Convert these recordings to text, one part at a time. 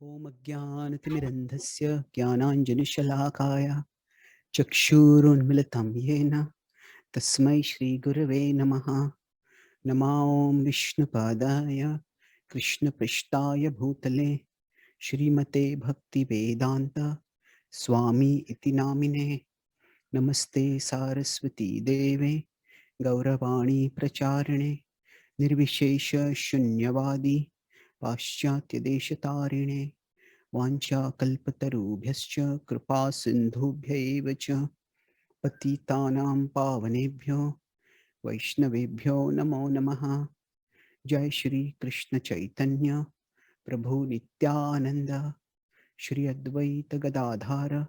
Om Ajnanatimirandhasya Jnananjanushalakaya Chakshurunmilitam Yena Tasmai Shri Gurave Namaha Namo Vishnupadaya Krishna Prishtaya Bhutale Shrimate Bhakti Vedanta Swami Iti Namine Namaste Saraswati Deve Gauravani Pracharine Nirvishesha Shunyavadi Paschatya Deshatarine Vancha kalpatarubhyascha kripa sindhubhya eva cha patitanam pavanebhyo vaishnavebhyo namo namaha. Jai Shri Krishna Chaitanya Prabhu Nityananda Shri Advaita Gadadhara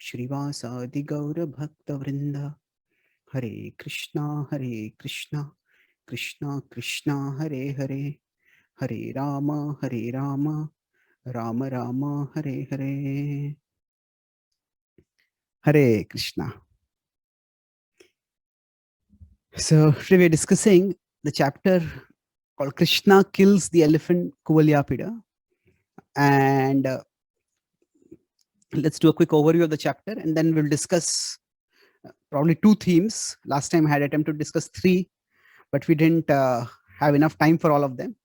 Shrivasadi Gaura Bhakta Vrinda. Hare Krishna Krishna Krishna Hare Hare Hare Rama Rama Rama Hare Hare. Hare Krishna. So today we are discussing the chapter called Krishna Kills the Elephant Kuvalayāpīḍa. And let's do a quick overview of the chapter and then we'll discuss probably two themes. Last time I had attempted to discuss three, but we didn't have enough time for all of them.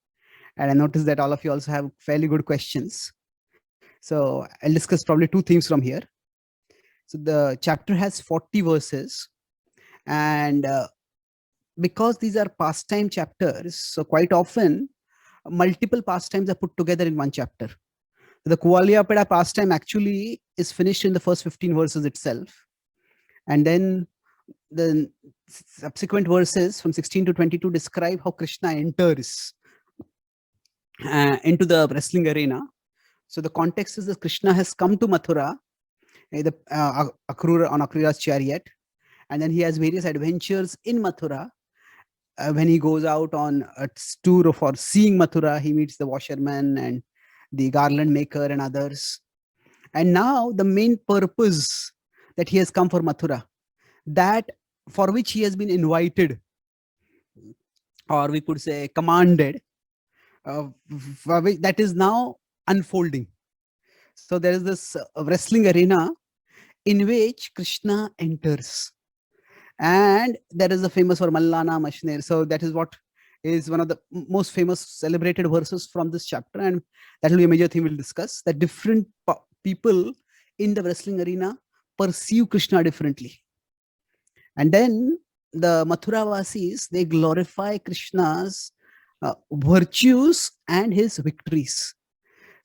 And I noticed that all of you also have fairly good questions. So I'll discuss probably two themes from here. So the chapter has 40 verses, and because these are pastime chapters, so quite often multiple pastimes are put together in one chapter. The Kuvalayāpīḍa pastime actually is finished in the first 15 verses itself, and then the subsequent verses from 16 to 22 describe how Krishna enters into the wrestling arena. So the context is that Krishna has come to Mathura on Akrura's chariot, and then he has various adventures in Mathura. When he goes out on a tour for seeing Mathura, he meets the washerman and the garland maker and others. And now the main purpose that he has come for Mathura, that for which he has been invited, or we could say commanded, that is now unfolding. So there is this wrestling arena in which Krishna enters, and there is a famous for Mallana Mashner. So that is what is one of the most famous celebrated verses from this chapter, and that will be a major theme we'll discuss, that different people in the wrestling arena perceive Krishna differently. And then the Mathura Vasis, they glorify Krishna's virtues and his victories.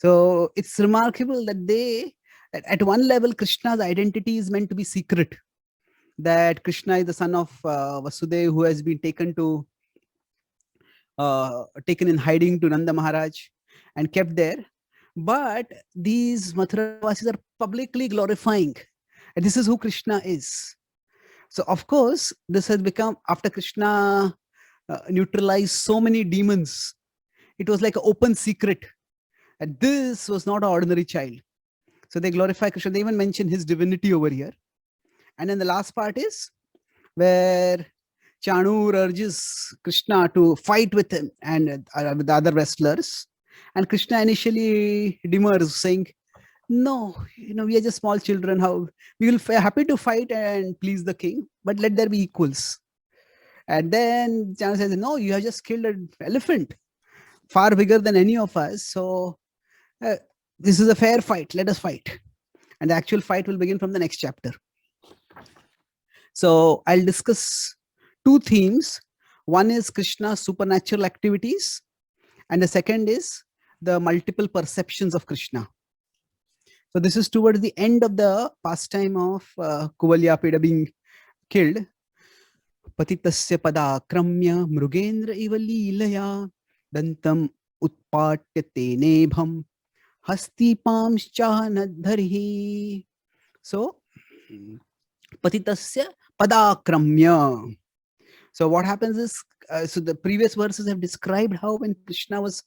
So it's remarkable that at one level, Krishna's identity is meant to be secret, that Krishna is the son of Vasudeva, who has been taken in hiding to Nanda Maharaj and kept there. But these Mathura Vasis are publicly glorifying, and this is who Krishna is. So of course, this has become, after Krishna neutralized so many demons, it was like an open secret, and this was not an ordinary child. So they glorify Krishna. They even mention his divinity over here. And then the last part is where Chanur urges Krishna to fight with him and with the other wrestlers. And Krishna initially demurs, saying, no, we are just small children. How we will be happy to fight and please the king, but let there be equals. And then Chanur says, no, you have just killed an elephant, far bigger than any of us. So this is a fair fight. Let us fight. And the actual fight will begin from the next chapter. So I'll discuss two themes. One is Krishna's supernatural activities, and the second is the multiple perceptions of Krishna. So this is towards the end of the pastime of Kuvalayāpīḍa being killed. Patitasya padakramya mrugendra iva leelaya dantam utpatyate nebham hastipamscha nadharhi. So Patitasya padakramya. So what happens is, so the previous verses have described how when Krishna was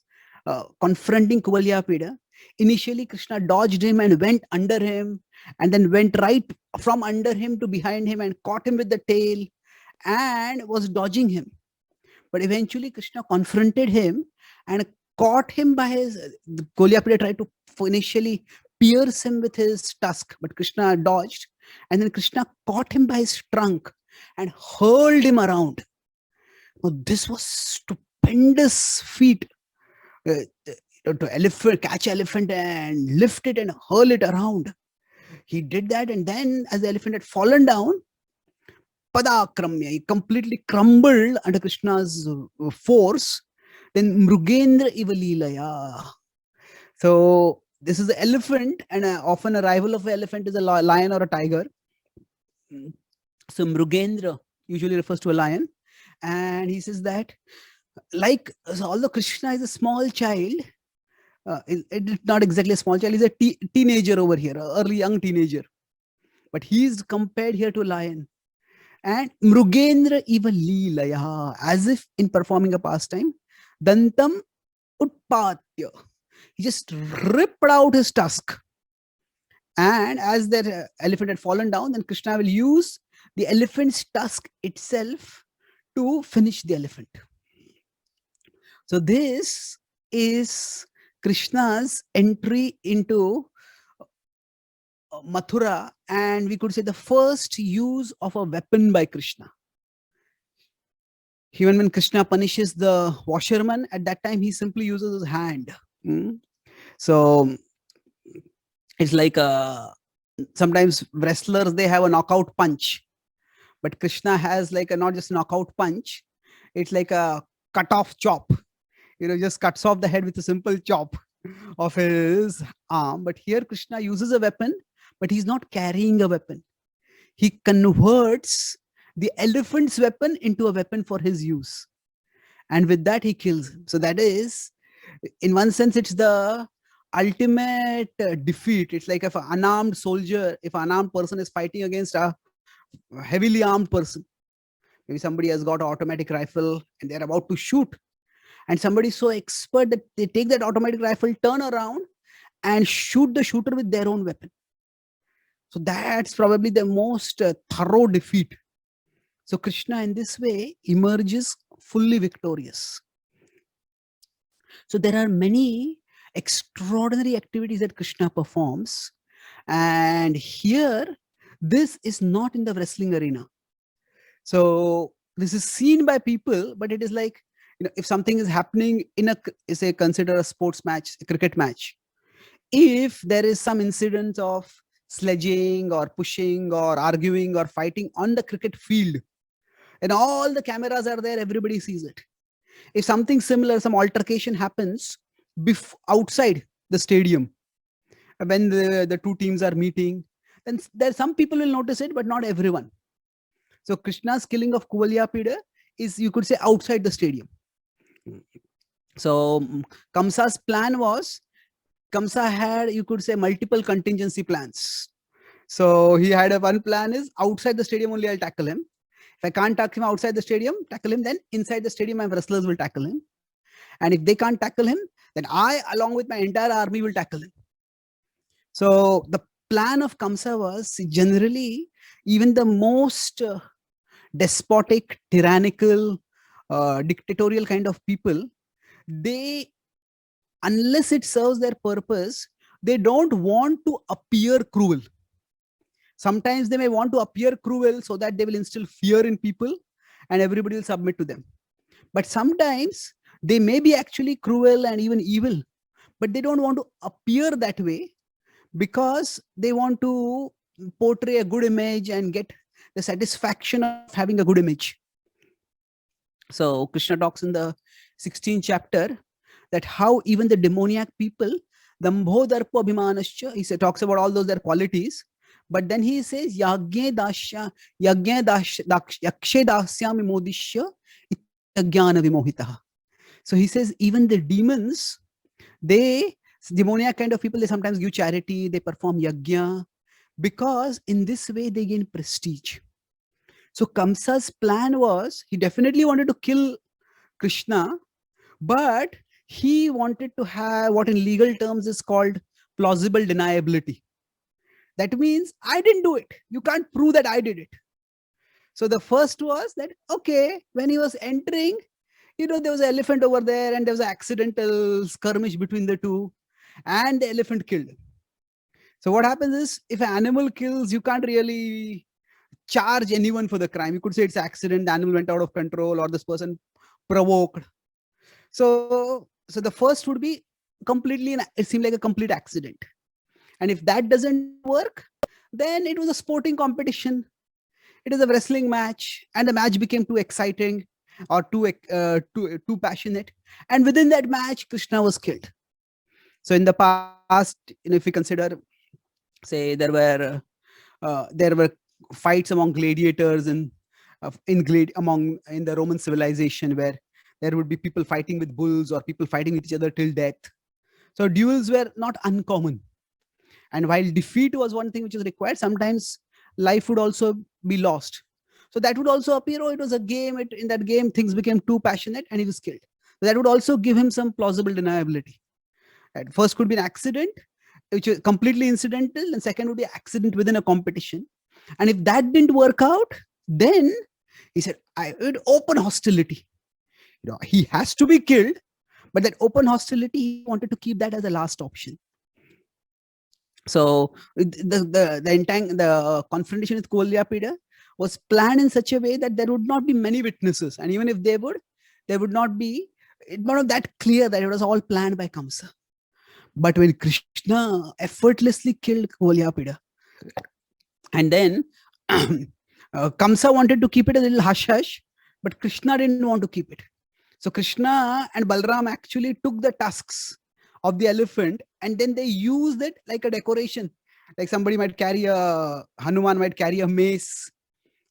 confronting Kuvalayāpīḍa, initially Krishna dodged him and went under him, and then went right from under him to behind him and caught him with the tail and was dodging him. But eventually Krishna confronted him and caught him by his, Kuvalayāpīḍa tried to initially pierce him with his tusk, but Krishna dodged. And then Krishna caught him by his trunk and hurled him around. Now, this was stupendous feat. To catch elephant and lift it and hurl it around. He did that, and then as the elephant had fallen down, Padakramya, he completely crumbled under Krishna's force. Then Mrugendra Ivalilaya. So this is the elephant, and often a rival of an elephant is a lion or a tiger. So Mrugendra usually refers to a lion, and he says that, like, so although Krishna is a small child, it's not exactly a small child, he's a teenager over here, an early young teenager, but he's compared here to a lion. And Mrugendra Iva Leelaya, as if in performing a pastime, Dantam Utpatya, he just ripped out his tusk. And as that elephant had fallen down, then Krishna will use the elephant's tusk itself to finish the elephant. So this is Krishna's entry into Mathura, and we could say the first use of a weapon by Krishna. Even when Krishna punishes the washerman, at that time he simply uses his hand. So it's like sometimes wrestlers, they have a knockout punch, but Krishna has like a not just knockout punch, it's like a cut-off chop. Just cuts off the head with a simple chop of his arm. But here Krishna uses a weapon, but he's not carrying a weapon. He converts the elephant's weapon into a weapon for his use. And with that, he kills him. So that is, in one sense, it's the ultimate defeat. It's like if an unarmed soldier, if an unarmed person is fighting against a heavily armed person. Maybe somebody has got an automatic rifle and they're about to shoot. And somebody is so expert that they take that automatic rifle, turn around and shoot the shooter with their own weapon. So that's probably the most thorough defeat. So Krishna in this way emerges fully victorious. So there are many extraordinary activities that Krishna performs. And here, this is not in the wrestling arena. So this is seen by people, but it is like, if something is happening in say, consider a sports match, a cricket match. If there is some incident of sledging or pushing or arguing or fighting on the cricket field, and all the cameras are there, everybody sees it. If something similar, some altercation happens outside the stadium, when the two teams are meeting, then there some people will notice it, but not everyone. So Krishna's killing of Kuvalayāpīḍa is, you could say, outside the stadium. So Kamsa's plan was, Kamsa had, you could say, multiple contingency plans. So he had one plan is, outside the stadium only I'll tackle him. If I can't tackle him outside the stadium, then inside the stadium my wrestlers will tackle him. And if they can't tackle him, then I, along with my entire army, will tackle him. So the plan of Kamsa was, generally, even the most despotic, tyrannical, dictatorial kind of people, they, unless it serves their purpose, they don't want to appear cruel. Sometimes they may want to appear cruel so that they will instill fear in people and everybody will submit to them. But sometimes they may be actually cruel and even evil, but they don't want to appear that way because they want to portray a good image and get the satisfaction of having a good image. So Krishna talks in the 16th chapter that how even the demoniac people, Dambho Darpo Abhimanascha, he talks about all those their qualities, but then he says Yakshe Dasyami Modishya Ityajnana Vimohitaha. So he says even the demons, demoniac kind of people, they sometimes give charity, they perform yajna, because in this way they gain prestige. So Kamsa's plan was, he definitely wanted to kill Krishna, but he wanted to have what in legal terms is called plausible deniability. That means I didn't do it. You can't prove that I did it. So the first was that, okay, when he was entering, there was an elephant over there, and there was an accidental skirmish between the two, and the elephant killed. So what happens is, if an animal kills, you can't really charge anyone for the crime. You could say it's accident, the animal went out of control, or this person provoked. So the first would be completely, it seemed like a complete accident. And if that doesn't work, then it was a sporting competition. It is a wrestling match, and the match became too exciting or too passionate. And within that match, Krishna was killed. So in the past, if we consider, say there were fights among gladiators in the Roman civilization, where there would be people fighting with bulls or people fighting with each other till death. So duels were not uncommon. And while defeat was one thing which is required, sometimes life would also be lost. So that would also appear, it was a game. In that game, things became too passionate and he was killed. So that would also give him some plausible deniability. Right? First could be an accident, which is completely incidental, and second would be an accident within a competition. And if that didn't work out, then he said, I would open hostility. He has to be killed, but that open hostility, he wanted to keep that as a last option. So the confrontation with Kuvalayāpīḍa was planned in such a way that there would not be many witnesses, and even if they would not be, it was not that clear that it was all planned by Kamsa. But when Krishna effortlessly killed Kuvalayāpīḍa, and then Kamsa wanted to keep it a little hush-hush, but Krishna didn't want to keep it. So Krishna and Balram actually took the tusks of the elephant, and then they used it like a decoration. Like somebody might carry Hanuman might carry a mace,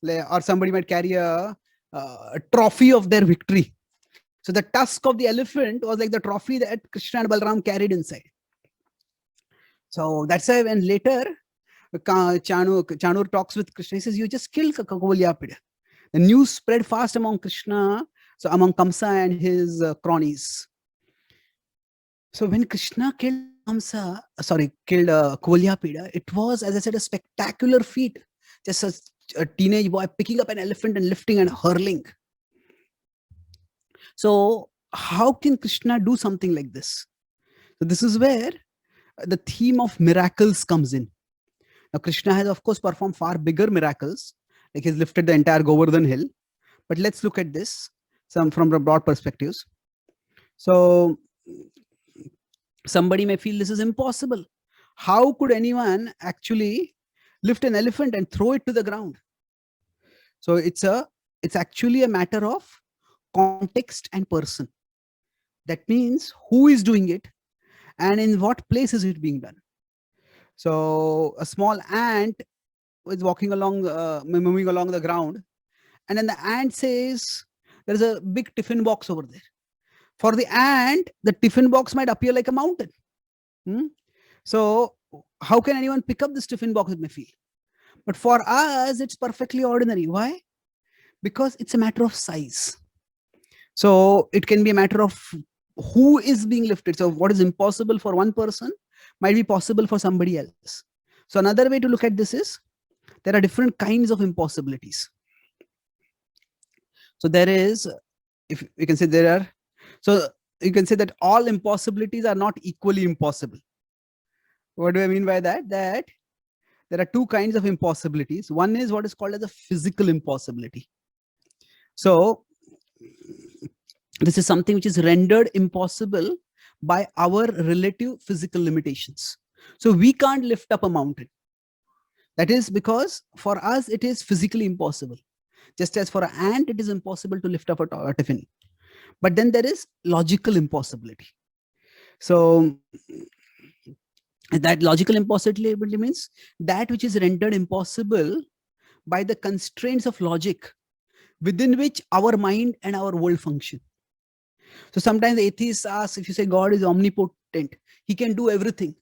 or somebody might carry a trophy of their victory. So the tusk of the elephant was like the trophy that Krishna and Balram carried inside. So that's why when later Chanur talks with Krishna, he says, you just killed Kuvalayāpīḍa. The news spread fast among Krishna, so among Kamsa and his cronies. So when Krishna killed Kuvalayāpīḍa, it was, as I said, a spectacular feat. Just a teenage boy picking up an elephant and lifting and hurling. So how can Krishna do something like this? So this is where the theme of miracles comes in. Now Krishna has, of course, performed far bigger miracles, like he's lifted the entire Govardhan hill. But let's look at this from the broad perspectives. So somebody may feel this is impossible. How could anyone actually lift an elephant and throw it to the ground? So it's actually a matter of context and person. That means who is doing it and in what place is it being done. So a small ant is moving along the ground, and then the ant says, there's a big tiffin box over there. For the ant, the tiffin box might appear like a mountain. So how can anyone pick up this tiffin box, it may feel? But for us, it's perfectly ordinary. Why? Because it's a matter of size. So it can be a matter of who is being lifted. So what is impossible for one person might be possible for somebody else. So another way to look at this is, there are different kinds of impossibilities. So there is, if you can say so you can say that all impossibilities are not equally impossible. What do I mean by that? That there are two kinds of impossibilities. One is what is called as a physical impossibility. So this is something which is rendered impossible by our relative physical limitations. So we can't lift up a mountain. That is because for us it is physically impossible. Just as for an ant it is impossible to lift up a tiffin. But then there is logical impossibility. So that logical impossibility means that which is rendered impossible by the constraints of logic within which our mind and our world function. So sometimes atheists ask, if you say God is omnipotent, he can do everything.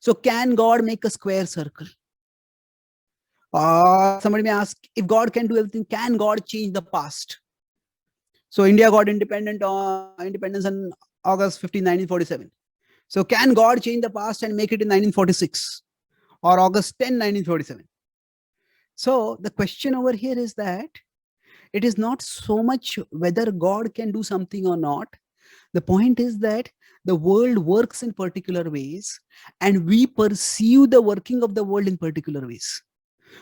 So can God make a square circle? Somebody may ask, if God can do everything, can God change the past? So India got independence on August 15, 1947. So can God change the past and make it in 1946 or August 10, 1947? So the question over here is that It is not so much whether God can do something or not. The point is that the world works in particular ways, and we perceive the working of the world in particular ways.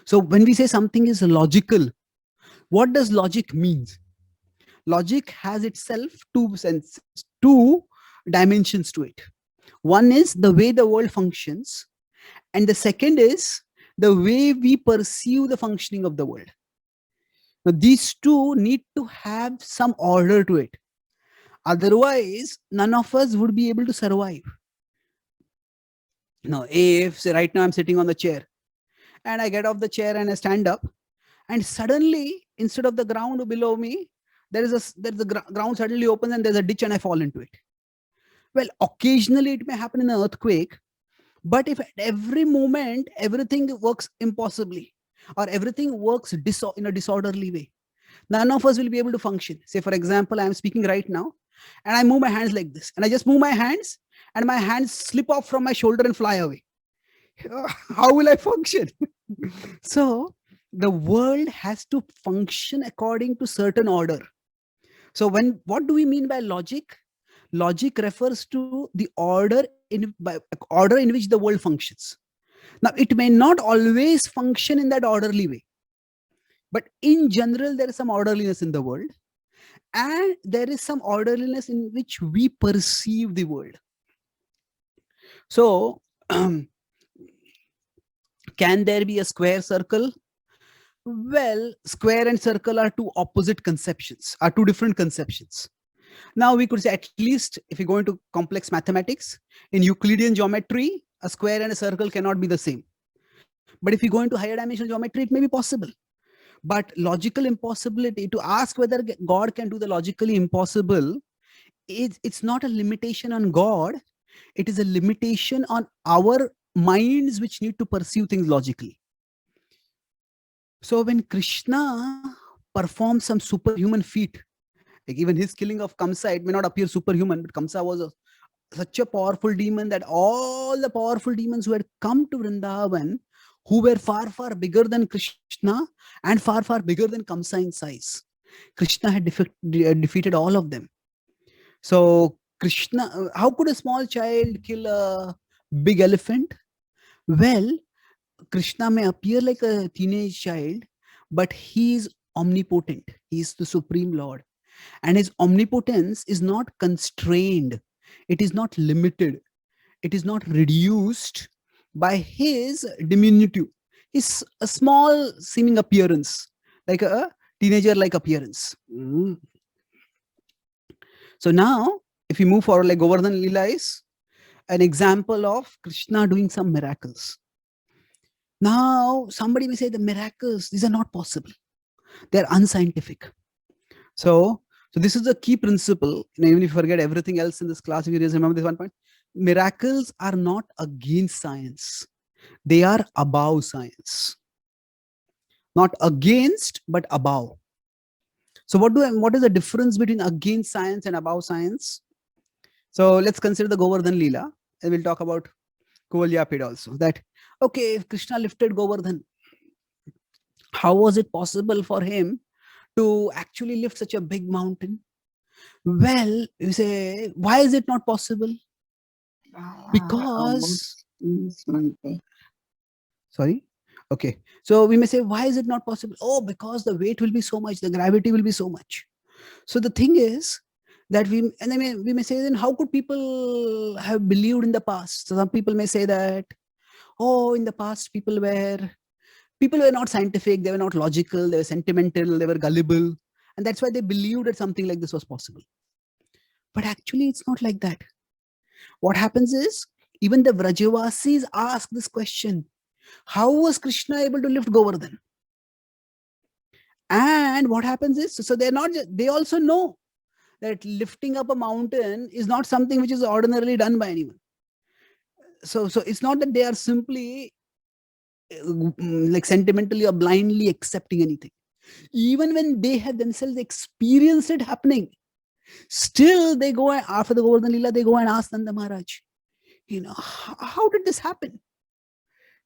So when we say something is logical, what does logic mean? Logic has itself two dimensions to it. One is the way the world functions, and the second is the way we perceive the functioning of the world. Now, these two need to have some order to it. Otherwise, none of us would be able to survive. Now, if say right now I'm sitting on the chair and I get off the chair and I stand up, and suddenly instead of the ground below me, there's the ground suddenly opens and there's a ditch and I fall into it. Well, occasionally it may happen in an earthquake, but if at every moment everything works impossibly or everything works in a disorderly way, none of us will be able to function. Say, for example, I am speaking right now and I move my hands like this, and I just move my hands and my hands slip off from my shoulder and fly away. How will I function? So the world has to function according to certain order. So what do we mean by logic? Logic refers to the order in which the world functions. Now, it may not always function in that orderly way, but in general, there is some orderliness in the world, and there is some orderliness in which we perceive the world. So, can there be a square circle? Well, square and circle are two opposite conceptions, are two different conceptions. Now, we could say, at least if you go into complex mathematics, in Euclidean geometry, a square and a circle cannot be the same. But if you go into higher dimensional geometry, it may be possible. But logical impossibility, to ask whether God can do the logically impossible, it's not a limitation on God. It is a limitation on our minds, which need to pursue things logically. So when Krishna performs some superhuman feat, like even his killing of Kamsa, it may not appear superhuman, but Kamsa was such a powerful demon that all the powerful demons who had come to Vrindavan, who were far, far bigger than Krishna and far, far bigger than Kamsa in size, Krishna had defeated all of them. So Krishna, how could a small child kill a big elephant? Well, Krishna may appear like a teenage child, but he is omnipotent. He is the Supreme Lord. And his omnipotence is not constrained. It is not limited. It is not reduced by his diminutive. His a small seeming appearance, like a teenager-like appearance. So now, if we move forward, like Govardhan Leela is an example of Krishna doing some miracles. Now, somebody may say the miracles, these are not possible. They're unscientific. So this is a key principle. Even if you forget everything else in this class, if you just remember this one point, miracles are not against science. They are above science. Not against, but above. So what is the difference between against science and above science? So let's consider the Govardhan Leela, and we'll talk about Kuvalayāpīḍa also. That, okay, if Krishna lifted Govardhan, how was it possible for him to actually lift such a big mountain? Well, you say, why is it not possible? Because, sorry? Okay. So we may say, why is it not possible? Oh, because the weight will be so much, the gravity will be so much. So the thing is that we may say, then how could people have believed in the past? So some people may say that, oh, in the past people were not scientific, they were not logical, they were sentimental, they were gullible. And that's why they believed that something like this was possible. But actually, it's not like that. What happens is, even the Vrajavasis ask this question: how was Krishna able to lift Govardhan? And what happens is, so they also know that lifting up a mountain is not something which is ordinarily done by anyone. So it's not that they are simply like sentimentally or blindly accepting anything. Even when they have themselves experienced it happening, still they go, after the Govardhan Leela, they go and ask Nanda Maharaj, how did this happen?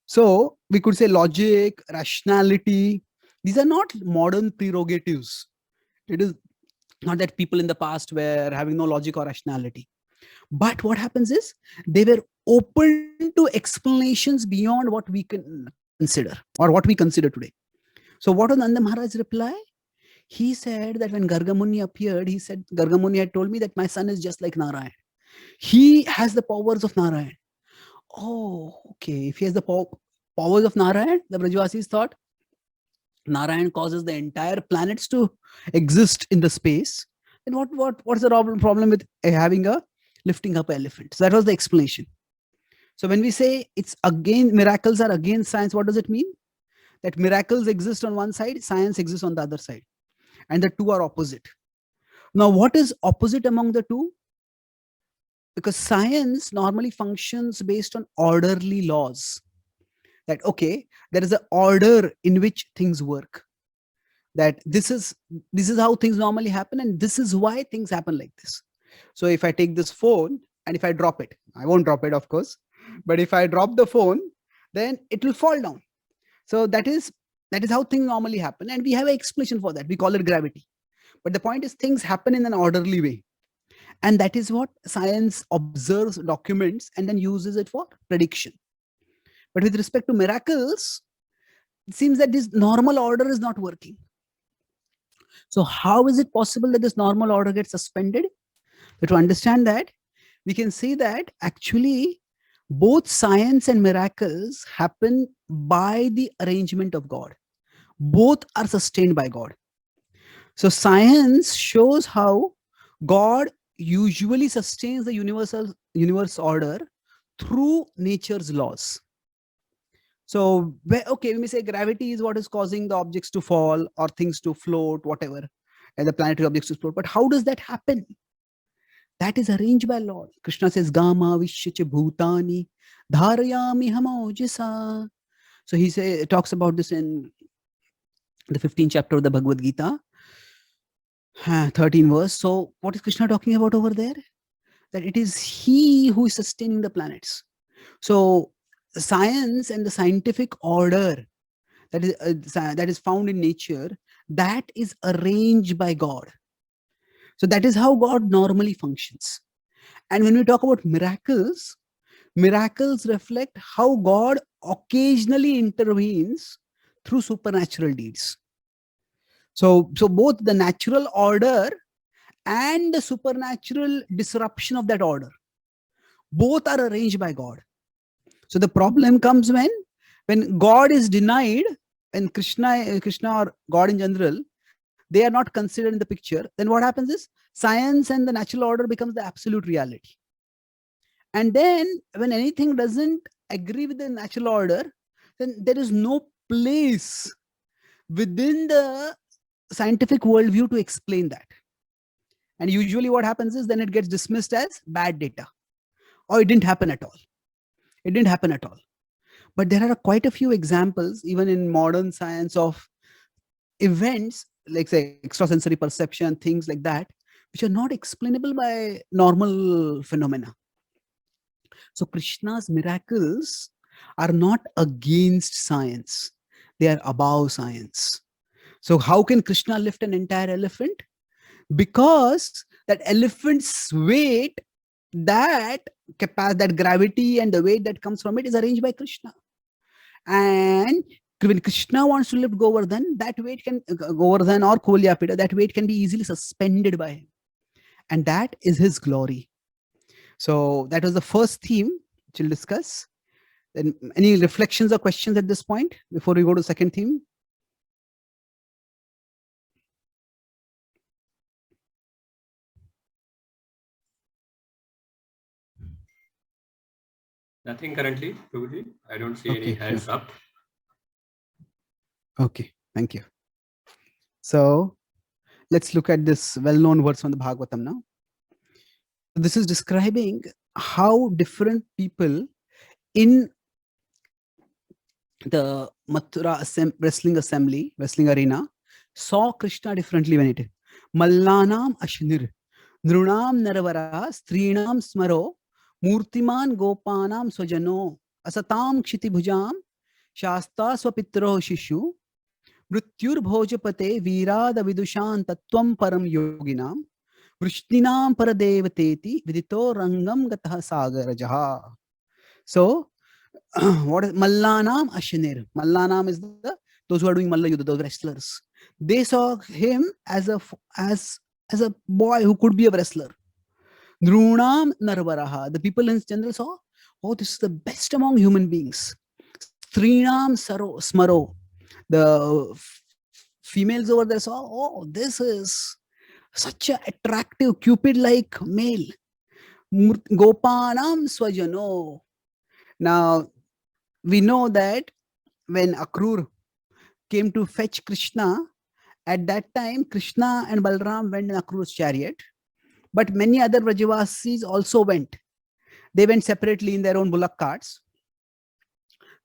So we could say logic, rationality, these are not modern prerogatives. It is not that people in the past were having no logic or rationality. But what happens is they were open to explanations beyond what we can consider or what we consider today. So what was Nanda Maharaj's reply? He said that when Gargamuni appeared, he said, Gargamuni had told me that my son is just like Narayan. He has the powers of Narayan. Oh, okay. If he has the powers of Narayan, the Brajvasis thought Narayan causes the entire planets to exist in the space. Then what's the problem with having a lifting up elephant? So that was the explanation. So when we say it's again miracles are against science, what does it mean? That miracles exist on one side, science exists on the other side, and the two are opposite. Now, what is opposite among the two? Because science normally functions based on orderly laws. That okay, there is an order in which things work. That this is how things normally happen, and this is why things happen like this. So if I take this phone and if I drop it, I won't drop it, of course, but if I drop the phone, then it will fall down. So that is how things normally happen, and we have an explanation for that. We call it gravity. But the point is, things happen in an orderly way, and that is what science observes, documents, and then uses it for prediction. But with respect to miracles, it seems that this normal order is not working. So how is it possible that this normal order gets suspended? But to understand that, we can see that actually both science and miracles happen by the arrangement of God. Both are sustained by God. So science shows how God usually sustains the universe order through nature's laws. So, okay, we may say gravity is what is causing the objects to fall or things to float, whatever, and the planetary objects to float. But how does that happen? That is arranged by law. Krishna says, Gama Vishyacha Bhutani Dharayami Hamojasa. So he talks about this in the 15th chapter of the Bhagavad Gita, 13 verse. So what is Krishna talking about over there? That it is he who is sustaining the planets. So science and the scientific order that is found in nature, that is arranged by God. So that is how God normally functions. And when we talk about miracles, miracles reflect how God occasionally intervenes through supernatural deeds. So both the natural order and the supernatural disruption of that order, both are arranged by God. So the problem comes when God is denied, and Krishna or God in general, they are not considered in the picture. Then what happens is science and the natural order becomes the absolute reality. And then when anything doesn't agree with the natural order, then there is no place within the scientific worldview to explain that. And usually what happens is then it gets dismissed as bad data, or it didn't happen at all. It didn't happen at all. But there are quite a few examples, even in modern science, of events like say extrasensory perception, things like that, which are not explainable by normal phenomena. So Krishna's miracles are not against science. They are above science. So how can Krishna lift an entire elephant? Because that elephant's weight, that gravity and the weight that comes from it is arranged by Krishna. And when Krishna wants to lift Govardhan, that weight can, Govardhan or Kuvalayāpīḍa, that weight can be easily suspended by him. And that is his glory. So that was the first theme which we'll discuss. Then any reflections or questions at this point before we go to the second theme? Nothing currently, Prabhuji. I don't see any hands up. Okay, thank you. So let's look at this well-known verse from the Bhagavatam now. This is describing how different people in the Mathura wrestling arena, saw Krishna differently when it is. Mallanam Ashnir, Nrunam Naravara, Strinam Smaro, Murtiman Gopanam Swajano, Asatam Kshitibhujam, Shasta Swapitro Shishu, Mrityur bhojapate virada vidushan tattvam param yoginam vrishninam paradevateti vidito rangam gatah sagarajaha. So, what is Mallanam Ashanir? Mallanam is those who are doing Malla Yuddha, those wrestlers. They saw him as as a boy who could be a wrestler. Drunam Narvaraha. The people in general saw, oh, this is the best among human beings. Strinam Saro Smaro. The females over there saw, oh, this is such an attractive, Cupid-like male. Gopanam Swajano. Now, we know that when Akrur came to fetch Krishna, at that time, Krishna and Balram went in Akrur's chariot, but many other Vrajavasis also went. They went separately in their own bullock carts.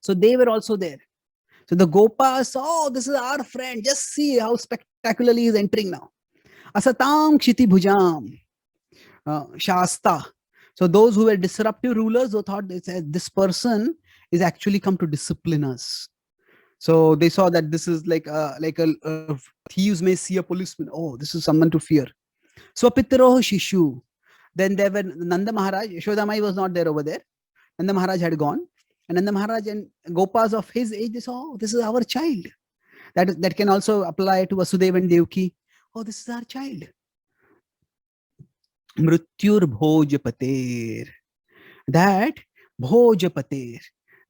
So they were also there. So the Gopas saw, oh, this is our friend. Just see how spectacularly he is entering now. Asatam Kshiti Bhujam. Shasta. So those who were disruptive rulers who thought this person is actually come to discipline us. So they saw that this is like a thieves may see a policeman. Oh, this is someone to fear. Swapitro Shishu. Then there were Nanda Maharaj. Yashoda Mai was not there over there. Nanda Maharaj had gone. And Nanda Maharaj and Gopas of his age, they saw, oh, this is our child. That can also apply to Vasudeva and Devaki. Oh, this is our child. Mrityur Bhojapater. That Bhojapater.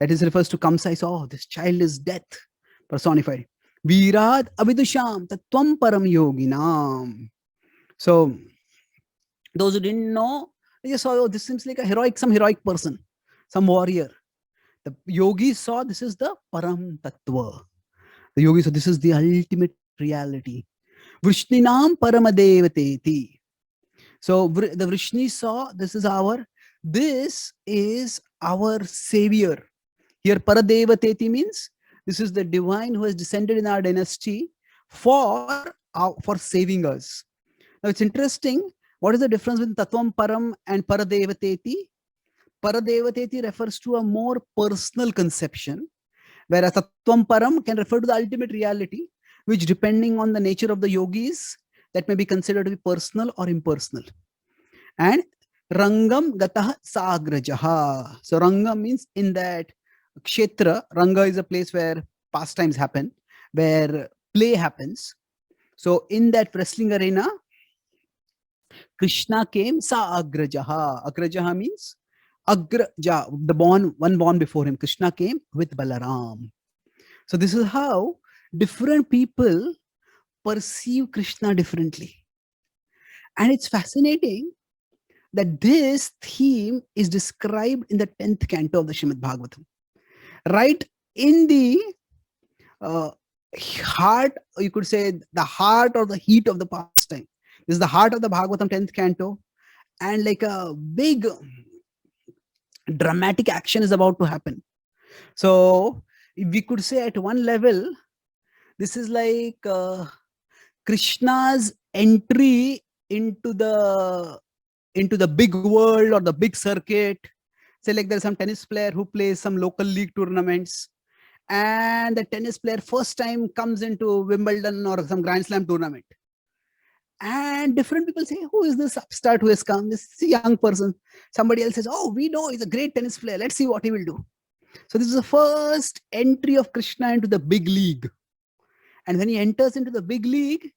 That is refers to Kamsa. Oh, this child is death personified. Virad Avidusham Tattvam Param Yoginam. So those who didn't know, they just saw, oh, this seems like some heroic person, some warrior. The yogis saw this is the Param Tattva. The yogis saw this is the ultimate reality. Vrishninam Paramadevateti. So the Vrishni saw this is our savior. Here Paradevateti means this is the divine who has descended in our dynasty for saving us. Now it's interesting. What is the difference between Tattvam Param and Paradevateti? Paradevateti refers to a more personal conception, whereas Tattvam Param can refer to the ultimate reality, which depending on the nature of the yogis, that may be considered to be personal or impersonal. And Rangam Gatah Sagrajaha. So Rangam means in that Kshetra. Ranga is a place where pastimes happen, where play happens. So in that wrestling arena, Krishna came Sagrajaha. Agrajaha means Agraja, one born before him. Krishna came with Balaram. So this is how different people perceive Krishna differently. And it's fascinating that this theme is described in the 10th canto of the Srimad Bhagavatam. Right in the heart, you could say the heart or the heat of the pastime. This is the heart of the Bhagavatam 10th canto. And like a big dramatic action is about to happen. So we could say at one level, this is like Krishna's entry into the big world or the big circuit. Say like there's some tennis player who plays some local league tournaments, and the tennis player first time comes into Wimbledon or some Grand Slam tournament. And different people say, who is this upstart who has come? This is a young person. Somebody else says, oh, we know he's a great tennis player. Let's see what he will do. So this is the first entry of Krishna into the big league. And when he enters into the big league,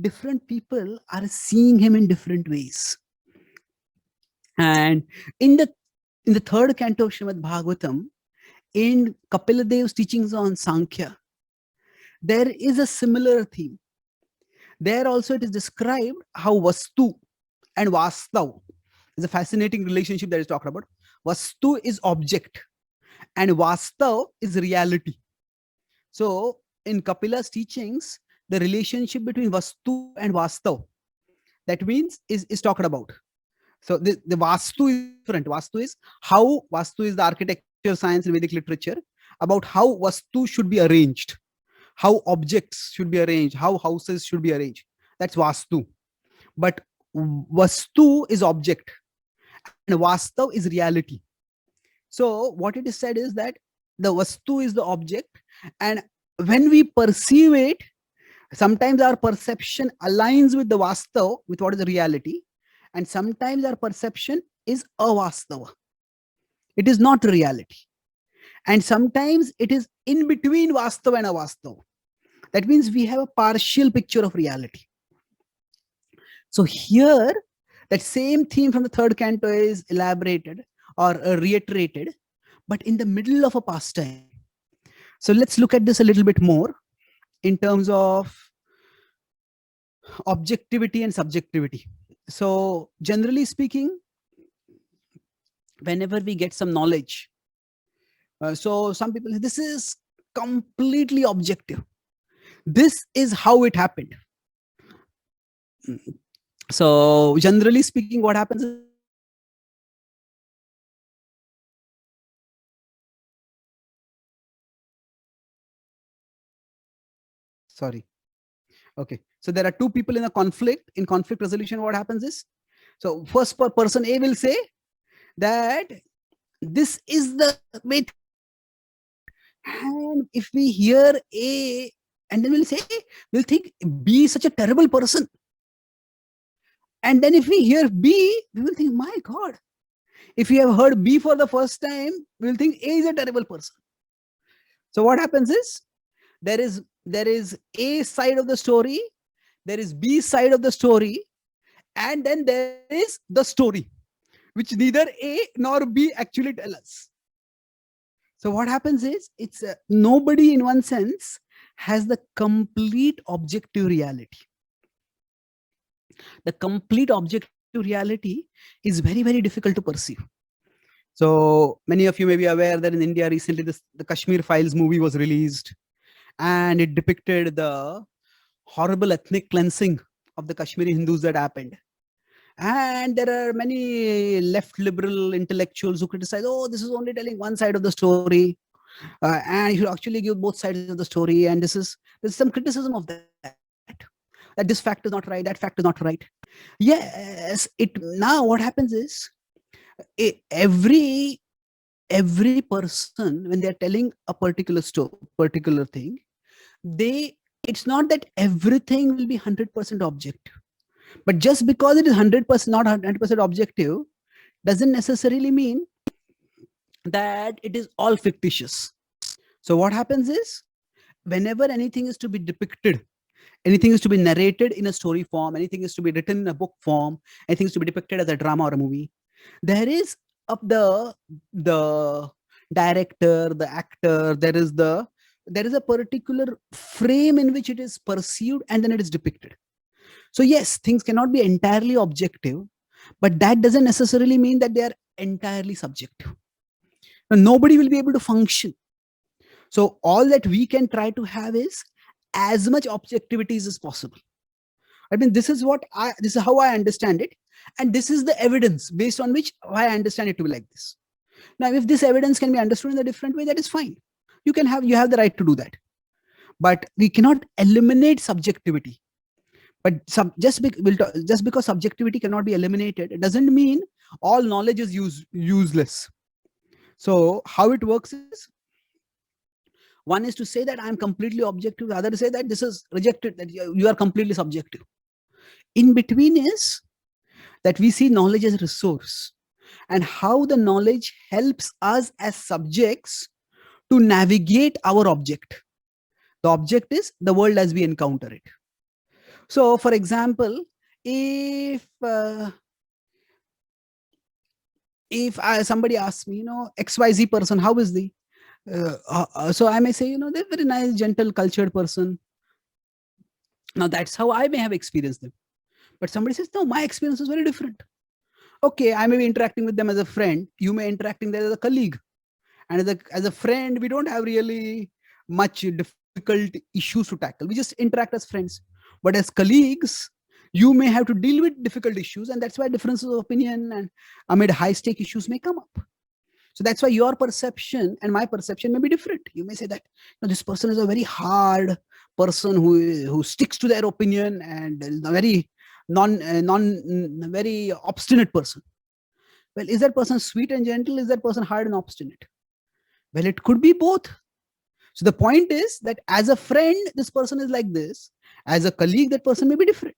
different people are seeing him in different ways. And in the third canto of Srimad Bhagavatam, in Kapila Dev's teachings on Sankhya, there is a similar theme. There also it is described how Vastu and Vastav is a fascinating relationship that is talked about. Vastu is object and Vastav is reality. So in Kapila's teachings, the relationship between Vastu and Vastav, that means is talked about. So the Vastu is different. Vastu is the architecture science and Vedic literature about how Vastu should be arranged, how objects should be arranged, how houses should be arranged. That's Vastu. But Vastu is object and Vastav is reality. So what it is said is that the Vastu is the object and when we perceive it, sometimes our perception aligns with the vastav, with what is the reality, and sometimes our perception is avastava. It is not reality. And sometimes it is in between vastav and avastav. That means we have a partial picture of reality. So here, that same theme from the third canto is elaborated or reiterated, but in the middle of a pastime. So let's look at this a little bit more in terms of objectivity and subjectivity. So generally speaking, whenever we get some knowledge, so some people say this is completely objective. This is how it happened. So generally speaking, what happens is, sorry. Okay. So there are two people in a conflict. In conflict resolution, what happens is, so first person A will say that this is the way. And if we hear A, and then we'll think B is such a terrible person. And then if we hear B, we will think, my God. If we have heard B for the first time, we'll think A is a terrible person. So what happens is, there is A side of the story, there is B side of the story, and then there is the story, which neither A nor B actually tell us. So what happens is, it's nobody in one sense has the complete objective reality. The complete objective reality is very, very difficult to perceive. So many of you may be aware that in India recently the Kashmir Files movie was released, and it depicted the horrible ethnic cleansing of the Kashmiri Hindus that happened. And there are many left liberal intellectuals who criticize, oh, this is only telling one side of the story, and you should actually give both sides of the story. And there's some criticism of that this fact is not right, that fact is not right. Yes, now what happens is, every person, when they're telling a particular particular thing, it's not that everything will be 100% objective. But just because it is 100% not 100% objective doesn't necessarily mean that it is all fictitious. So what happens is, whenever anything is to be depicted, anything is to be narrated in a story form, anything is to be written in a book form, anything is to be depicted as a drama or a movie, there is the director, the actor, there is a particular frame in which it is perceived and then it is depicted. So yes, things cannot be entirely objective, but that doesn't necessarily mean that they are entirely subjective. Now, nobody will be able to function. So all that we can try to have is as much objectivity as possible. I mean, this is how I understand it. And this is the evidence based on which I understand it to be like this. Now, if this evidence can be understood in a different way, that is fine. You have the right to do that. But we cannot eliminate subjectivity. But just because subjectivity cannot be eliminated, it doesn't mean all knowledge is useless. So how it works is, one is to say that I'm completely objective, the other to say that this is rejected, that you are completely subjective. In between is that we see knowledge as a resource, and how the knowledge helps us as subjects to navigate our object. The object is the world as we encounter it. So for example, if somebody asks me, XYZ person, how is the so I may say, they're very nice, gentle, cultured person. Now that's how I may have experienced them. But somebody says, no, my experience is very different. Okay, I may be interacting with them as a friend. You may interacting there as a colleague. And as a friend, we don't have really much difficult issues to tackle. We just interact as friends. But as colleagues, you may have to deal with difficult issues. And that's why differences of opinion and amid high-stake issues may come up. So that's why your perception and my perception may be different. You may say that this person is a very hard person who sticks to their opinion and is a very very obstinate person. Well, is that person sweet and gentle? Is that person hard and obstinate? Well, it could be both. So the point is that as a friend, this person is like this. As a colleague, that person may be different.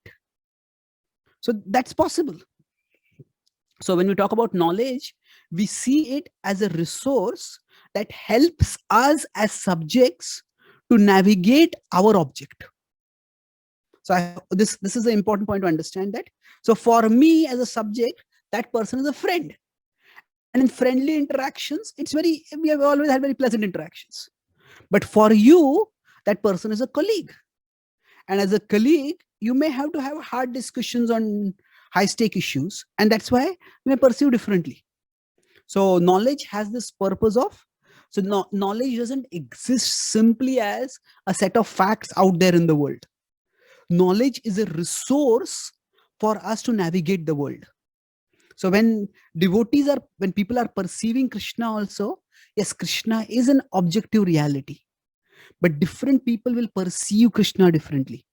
So that's possible. So when we talk about knowledge, we see it as a resource that helps us as subjects to navigate our object. So this is an important point to understand that. So for me as a subject, that person is a friend. And in friendly interactions, we have always had very pleasant interactions. But for you, that person is a colleague. And as a colleague, you may have to have hard discussions on high stake issues. And that's why you may perceive differently. So knowledge has this purpose of, knowledge doesn't exist simply as a set of facts out there in the world. Knowledge is a resource for us to navigate the world. So when people are perceiving Krishna also, yes, Krishna is an objective reality, but different people will perceive Krishna differently.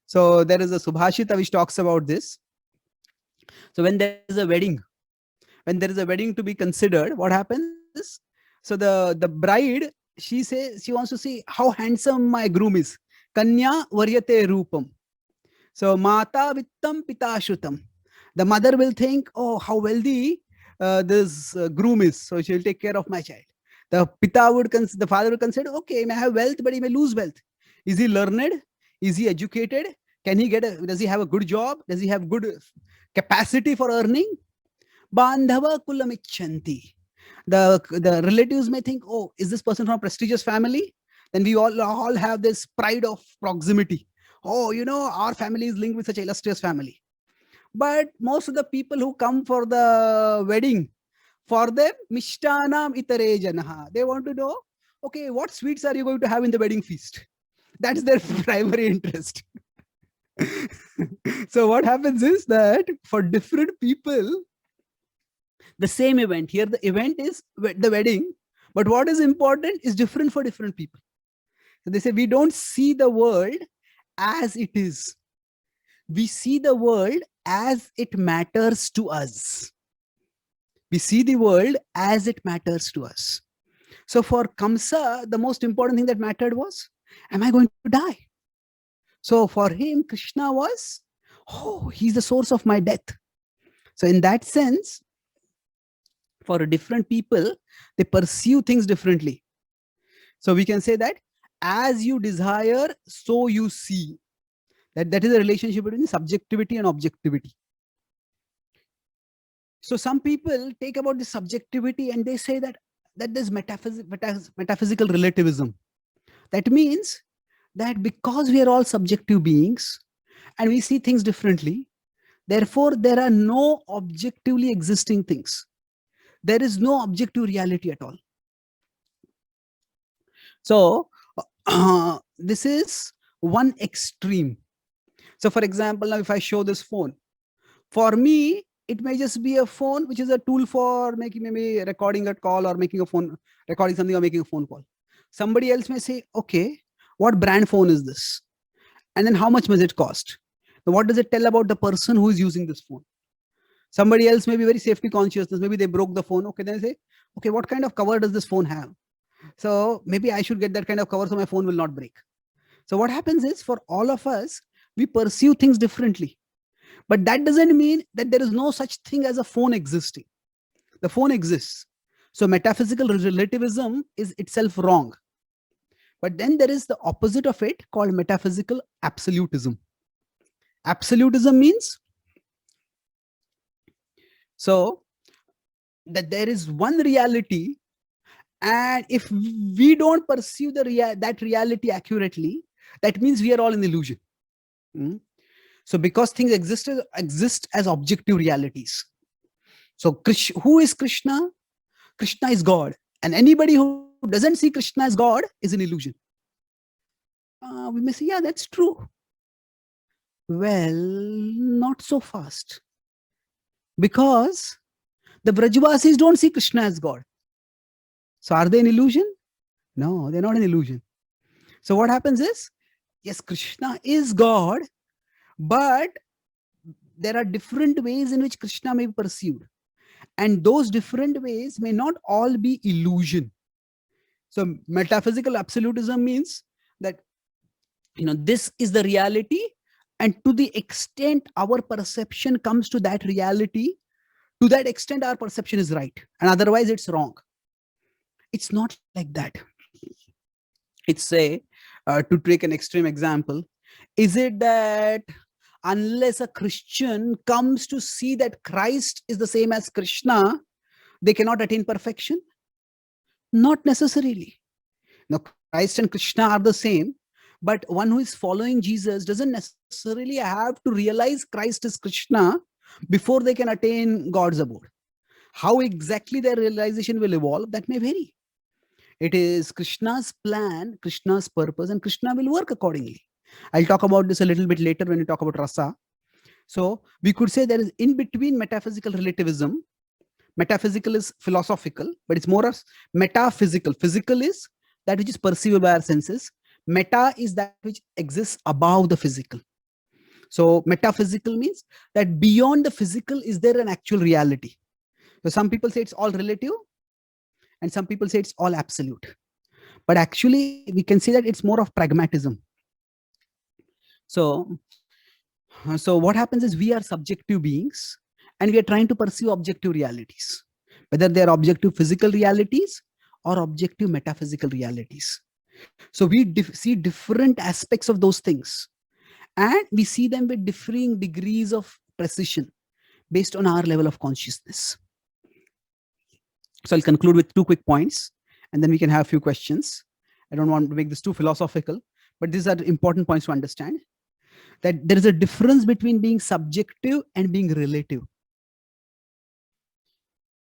So there is a Subhashita which talks about this. So when there is a wedding to be considered, what happens is, so the bride, she says she wants to see how handsome my groom is. Kanya varyate rupam. So mata vittam pita shutam. The mother will think, oh, how wealthy this groom is, so she'll take care of my child. The father would consider, okay, he may have wealth, but he may lose wealth. Is he learned? Is he educated? Does he have a good job? Does he have good capacity for earning? Bandhava kulamichanti. The relatives may think, oh, is this person from a prestigious family? Then we all have this pride of proximity. Oh, our family is linked with such an illustrious family. But most of the people who come for the wedding, for them, mishtanam itare janaha. They want to know, okay, what sweets are you going to have in the wedding feast? That's their primary interest. So what happens is that for different people, the same event, here the event is the wedding, but what is important is different for different people. So they say, we don't see the world as it is. We see the world as it matters to us. We see the world as it matters to us. So for Kamsa, the most important thing that mattered was, am I going to die? So for him, Krishna was, oh, he's the source of my death. So in that sense, for different people, they perceive things differently. So we can say that as you desire, so you see. That is a relationship between subjectivity and objectivity. So some people take about the subjectivity and they say that there's metaphysical relativism. That means that because we are all subjective beings and we see things differently, therefore there are no objectively existing things. There is no objective reality at all. So this is one extreme. So for example, now if I show this phone, for me, it may just be a phone, which is a tool for making, maybe recording a call or recording something or making a phone call. Somebody else may say, okay, what brand phone is this? And then how much must it cost? Now, what does it tell about the person who is using this phone? Somebody else may be very safety conscious. Maybe they broke the phone. Okay, then they say, okay, what kind of cover does this phone have? So maybe I should get that kind of cover so my phone will not break. So what happens is, for all of us, we perceive things differently. But that doesn't mean that there is no such thing as a phone existing. The phone exists. So metaphysical relativism is itself wrong. But then there is the opposite of it called metaphysical absolutism. Absolutism means so that there is one reality, and if we don't perceive that reality accurately, that means we are all in illusion. So because things exist as objective realities. So who is Krishna? Krishna is God. And anybody who doesn't see Krishna as God is an illusion. We may say, yeah, that's true. Well, not so fast. Because the Brajvasis don't see Krishna as God. So are they an illusion? No, they're not an illusion. So what happens is, yes, Krishna is God, but there are different ways in which Krishna may be perceived. And those different ways may not all be illusion. So metaphysical absolutism means that, this is the reality, and to the extent our perception comes to that reality, to that extent our perception is right, and otherwise it's wrong. It's not like that. It's, say, to take an extreme example, is it that unless a Christian comes to see that Christ is the same as Krishna, they cannot attain perfection? Not necessarily. Now, Christ and Krishna are the same, but one who is following Jesus doesn't necessarily have to realize Christ is Krishna before they can attain God's abode. How exactly their realization will evolve, that may vary. It is Krishna's plan, Krishna's purpose, and Krishna will work accordingly. I'll talk about this a little bit later when we talk about rasa. So we could say there is in between metaphysical relativism. Metaphysical is philosophical, but it's more of metaphysical. Physical is that which is perceived by our senses. Meta is that which exists above the physical. So metaphysical means that beyond the physical is there an actual reality. So some people say it's all relative, and some people say it's all absolute. But actually, we can say that it's more of pragmatism. So what happens is we are subjective beings, and we are trying to perceive objective realities, whether they are objective physical realities or objective metaphysical realities. So we see different aspects of those things, and we see them with differing degrees of precision based on our level of consciousness. So I'll conclude with 2 quick points, and then we can have a few questions. I don't want to make this too philosophical, but these are important points to understand, that there is a difference between being subjective and being relative.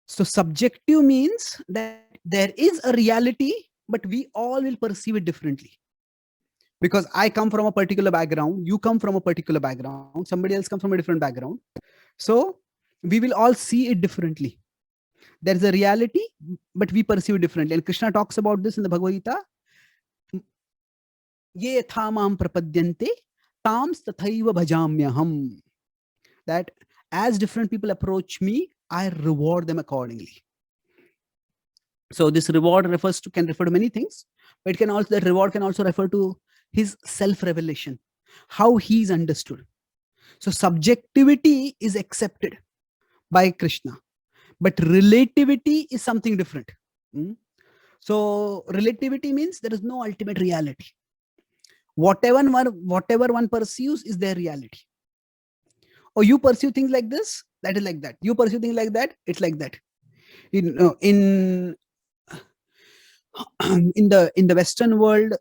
So subjective means that there is a reality, but we all will perceive it differently. Because I come from a particular background, you come from a particular background, somebody else comes from a different background. So we will all see it differently. There is a reality, but we perceive it differently. And Krishna talks about this in the Bhagavad Gita. Ye thamam prapadyante tams tathaiva bhajamyaham. That as different people approach me, I reward them accordingly. So this reward can refer to many things, but that reward can also refer to his self-revelation, how he's understood. So subjectivity is accepted by Krishna, but relativity is something different. So relativity means there is no ultimate reality. Whatever one perceives is their reality. Or you perceive things like this, that is like that. You perceive things like that, it's like that. In the Western world,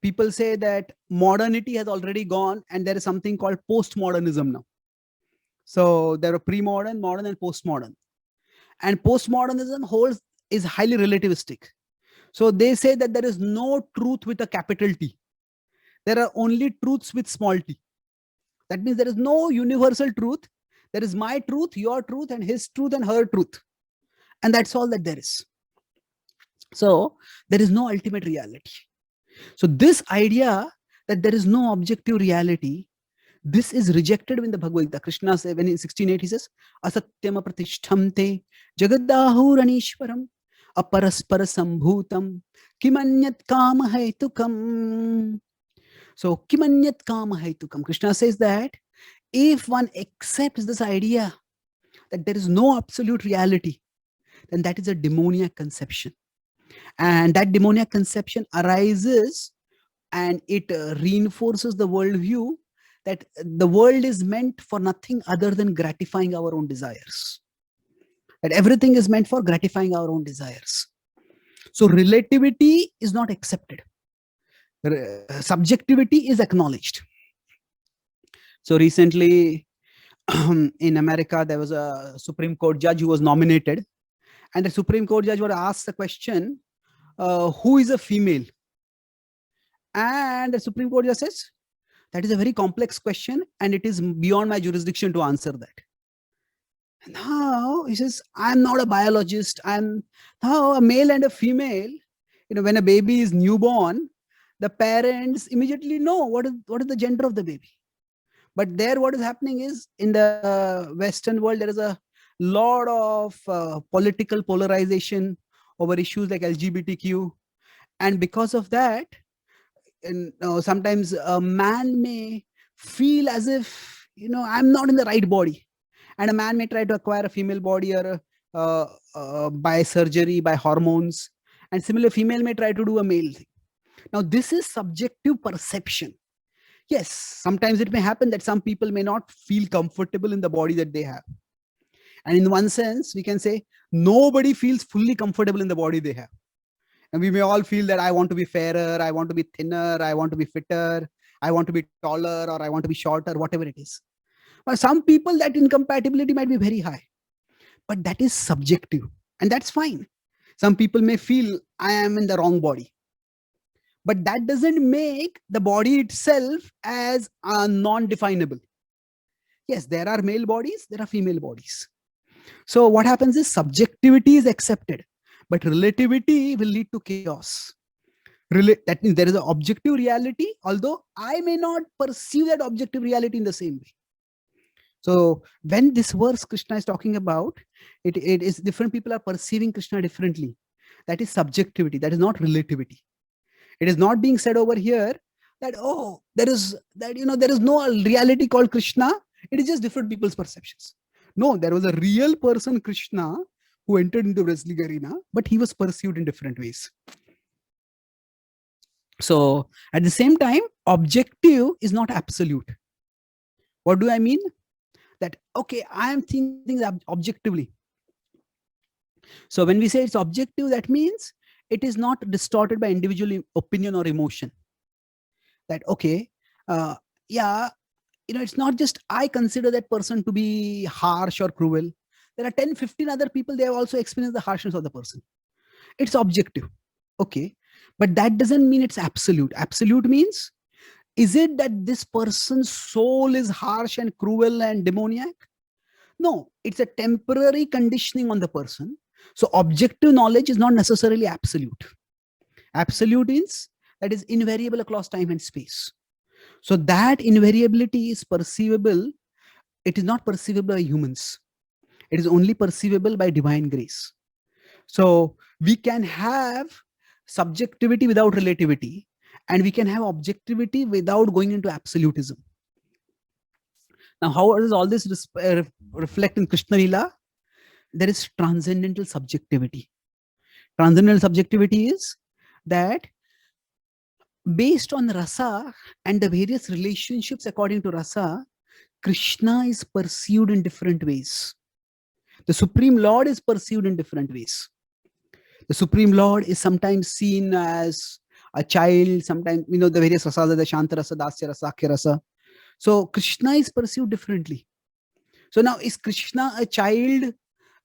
people say that modernity has already gone, and there is something called postmodernism now. So there are pre-modern, modern, and postmodern. And postmodernism is highly relativistic. So they say that there is no truth with a capital T. There are only truths with small t. That means there is no universal truth. There is my truth, your truth, and his truth, and her truth. And that's all that there is. So there is no ultimate reality. So this idea that there is no objective reality, this is rejected in the Bhagavad Gita. Krishna says, when in 16:8 he says, asatyam pratishtamte jagadahuranishwaram aparaspara sambhutam kimanyat kama haitukam. So kimanyat kama haitukam. Krishna says that if one accepts this idea that there is no absolute reality, then that is a demoniac conception. And that demoniac conception arises, and it reinforces the worldview that the world is meant for nothing other than gratifying our own desires. That everything is meant for gratifying our own desires. So relativity is not accepted. Subjectivity is acknowledged. So recently in America, there was a Supreme Court judge who was nominated, and the Supreme Court judge was asked the question, who is a female? And the Supreme Court judge says, that is a very complex question, and it is beyond my jurisdiction to answer that. Now he says, I'm not a biologist. I'm now a male and a female. When a baby is newborn, the parents immediately know what is the gender of the baby. But there, what is happening is, in the Western world, there is a lot of political polarization over issues like LGBTQ, And because of that, sometimes a man may feel as if, I'm not in the right body. And a man may try to acquire a female body, or by surgery, by hormones. And similarly, female may try to do a male thing. Now, this is subjective perception. Yes, sometimes it may happen that some people may not feel comfortable in the body that they have. And in one sense, we can say nobody feels fully comfortable in the body they have. And we may all feel that I want to be fairer, I want to be thinner, I want to be fitter, I want to be taller, or I want to be shorter, whatever it is. But some people, that incompatibility might be very high. But that is subjective. And that's fine. Some people may feel I am in the wrong body. But that doesn't make the body itself as non-definable. Yes, there are male bodies, there are female bodies. So what happens is subjectivity is accepted, but relativity will lead to chaos. That means there is an objective reality, although I may not perceive that objective reality in the same way. So when this verse Krishna is talking about, it is different people are perceiving Krishna differently. That is subjectivity, that is not relativity. It is not being said over here that, oh, there is no reality called Krishna. It is just different people's perceptions. No, there was a real person, Krishna, who entered into wrestling arena, but he was perceived in different ways. So at the same time, objective is not absolute. What do I mean? That, okay, I am thinking things objectively. So when we say it's objective, that means it is not distorted by individual opinion or emotion. That, okay, it's not just I consider that person to be harsh or cruel. There are 10, 15 other people, they have also experienced the harshness of the person. It's objective. Okay. But that doesn't mean it's absolute. Absolute means, is it that this person's soul is harsh and cruel and demoniac? No, it's a temporary conditioning on the person. So objective knowledge is not necessarily absolute. Absolute means that is invariable across time and space. So that invariability is perceivable. It is not perceivable by humans. It is only perceivable by divine grace. So we can have subjectivity without relativity, and we can have objectivity without going into absolutism. Now, how does all this reflect in Krishna Lila? There is transcendental subjectivity. Transcendental subjectivity is that based on rasa and the various relationships according to rasa, Krishna is perceived in different ways. The Supreme Lord is perceived in different ways. The Supreme Lord is sometimes seen as a child, sometimes, the various rasas, the Shanta rasa, Dasya rasa, Akhya rasa. So Krishna is perceived differently. So now, is Krishna a child?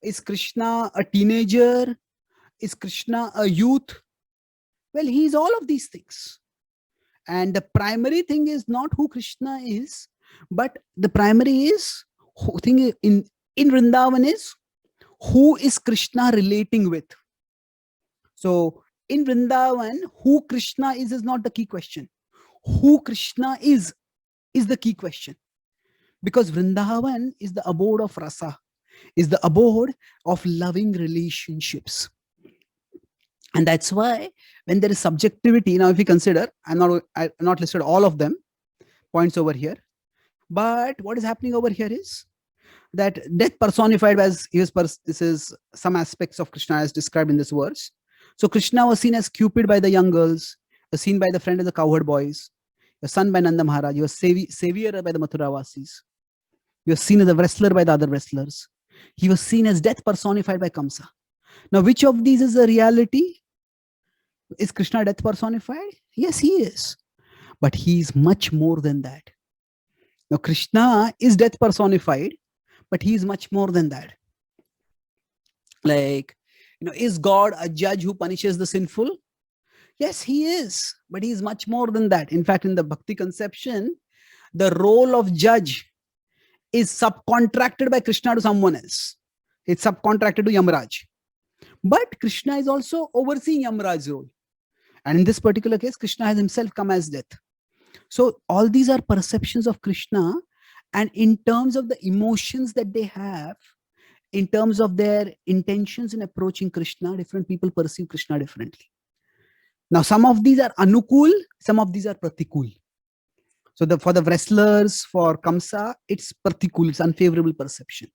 Is Krishna a teenager? Is Krishna a youth? Well, he is all of these things. And the primary thing is not who Krishna is, but the primary is thing in Vrindavan is who is Krishna relating with. So in Vrindavan, who Krishna is not the key question. Who Krishna is the key question. Because Vrindavan is the abode of rasa, is the abode of loving relationships. And that's why when there is subjectivity, now if we consider, I'm not listed all of them, points over here. But what is happening over here is that death personified as this is some aspects of Krishna as described in this verse. So Krishna was seen as Cupid by the young girls, was seen by the friend of the cowherd boys, was son by Nanda Maharaj, he was savior by the Mathuravasis. He was seen as a wrestler by the other wrestlers. He was seen as death personified by Kamsa. Now, which of these is a reality? Is Krishna death personified? Yes, he is. But he is much more than that. Now, Krishna is death personified, but he is much more than that. Like, is God a judge who punishes the sinful? Yes, he is. But he is much more than that. In fact, in the Bhakti conception, the role of judge is subcontracted by Krishna to someone else. It's subcontracted to Yamraj. But Krishna is also overseeing Yamraj's role. And in this particular case, Krishna has himself come as death. So all these are perceptions of Krishna. And in terms of the emotions that they have, in terms of their intentions in approaching Krishna, different people perceive Krishna differently. Now, some of these are anukul, some of these are pratikul. So for the wrestlers, for Kamsa, it's pratikul, it's unfavorable perception.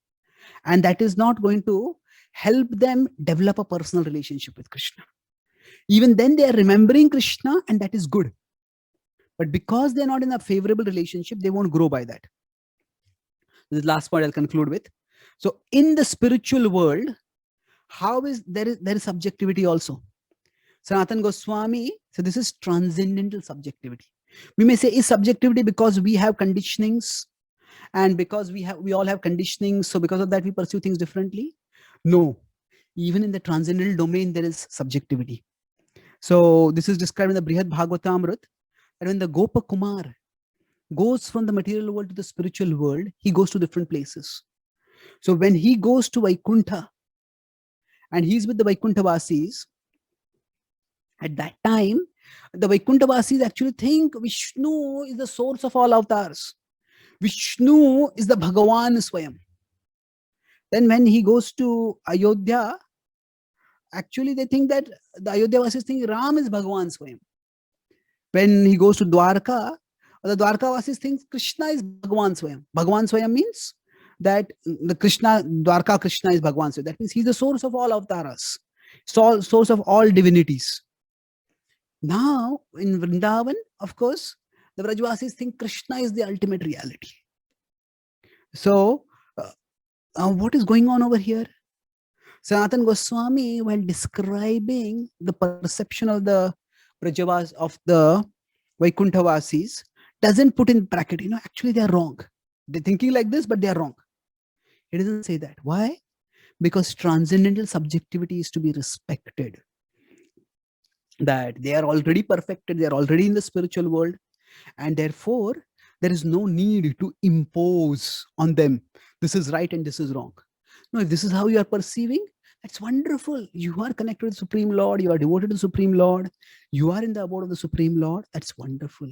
And that is not going to help them develop a personal relationship with Krishna. Even then, they are remembering Krishna, and that is good. But because they're not in a favorable relationship, they won't grow by that. This is the last point I'll conclude with. So in the spiritual world, how is there is subjectivity also? Sanatana Goswami, so this is transcendental subjectivity. We may say is subjectivity because we have conditionings, and because we all have conditionings, so because of that we perceive things differently. No, even in the transcendental domain there is subjectivity. So this is described in the Brihad Bhagavatamrut, that when the Gopa Kumar goes from the material world to the spiritual world, he goes to different places. So when he goes to Vaikuntha and he's with the Vaikuntha Vasis, at that time, the Vaikuntha Vasis actually think Vishnu is the source of all avatars. Vishnu is the Bhagavan Swayam. Then when he goes to Ayodhya, actually they think that the Ayodhya Vasis think Ram is Bhagavan Swayam. When he goes to Dwarka, the Dwarka Vasis think Krishna is Bhagavan Swayam. Bhagavan Swayam means that the Dwarka Krishna is Bhagavan Swayam. That means he's the source of all avatars, source of all divinities. Now, in Vrindavan, of course, the Vrajvasis think Krishna is the ultimate reality. So, what is going on over here? Sanatana Goswami, while describing the perception of the Vrajavas, of the Vaikuntha-vasis, doesn't put in bracket, actually they are wrong. They're thinking like this, but they are wrong. He doesn't say that. Why? Because transcendental subjectivity is to be respected. That they are already perfected, they are already in the spiritual world, and therefore there is no need to impose on them this is right and this is wrong. No, if this is how you are perceiving, that's wonderful. You are connected with the Supreme Lord, you are devoted to the Supreme Lord, you are in the abode of the Supreme Lord. That's wonderful.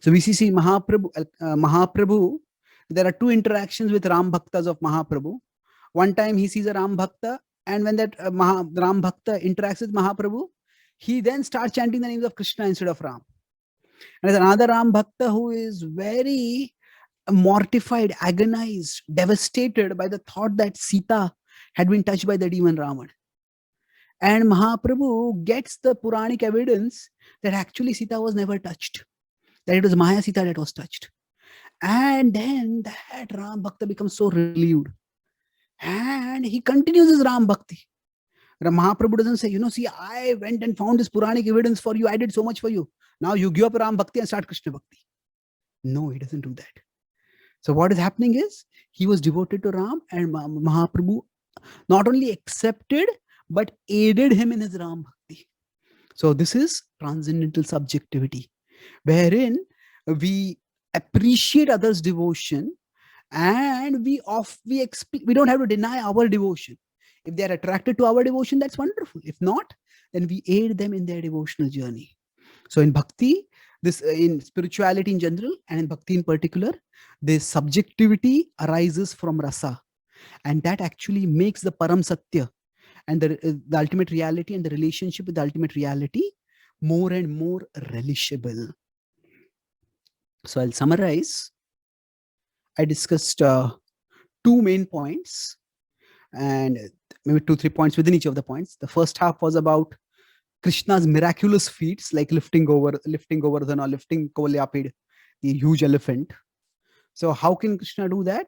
So we see Mahaprabhu, there are two interactions with Ram Bhaktas of Mahaprabhu. One time he sees a Ram Bhakta, and when that Ram Bhakta interacts with Mahaprabhu, he then starts chanting the names of Krishna instead of Ram. And there's another Ram Bhakta who is very mortified, agonized, devastated by the thought that Sita had been touched by the demon Ravan. And Mahaprabhu gets the Puranic evidence that actually Sita was never touched, that it was Maya Sita that was touched. And then that Ram Bhakta becomes so relieved. And he continues his Ram Bhakti. Mahaprabhu doesn't say, see, I went and found this Puranic evidence for you. I did so much for you. Now you give up Ram Bhakti and start Krishna Bhakti. No, he doesn't do that. So what is happening is, he was devoted to Ram, and Mahaprabhu not only accepted, but aided him in his Ram Bhakti. So this is transcendental subjectivity, wherein we appreciate others' devotion, and we don't have to deny our devotion. If they are attracted to our devotion, that's wonderful. If not, then we aid them in their devotional journey. So in bhakti, in spirituality in general, and in bhakti in particular, this subjectivity arises from rasa, and that actually makes the param satya and the ultimate reality and the relationship with the ultimate reality more and more relishable. So I'll summarize. I discussed two main points, and maybe 2-3 points within each of the points. The first half was about Krishna's miraculous feats, like lifting Govardhana, or lifting Kuvalayāpīḍa, the huge elephant. So how can Krishna do that?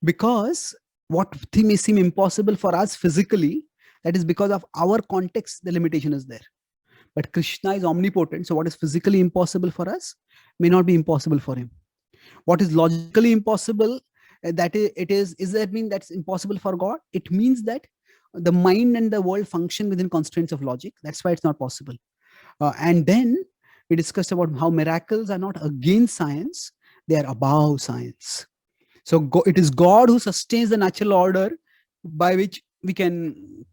Because what may seem impossible for us physically, that is because of our context, the limitation is there. But Krishna is omnipotent, so what is physically impossible for us may not be impossible for him. What is logically impossible, does that mean that's impossible for God? It means that the mind and the world function within constraints of logic. That's why it's not possible. And then we discussed about how miracles are not against science, they are above science. So it is God who sustains the natural order by which we can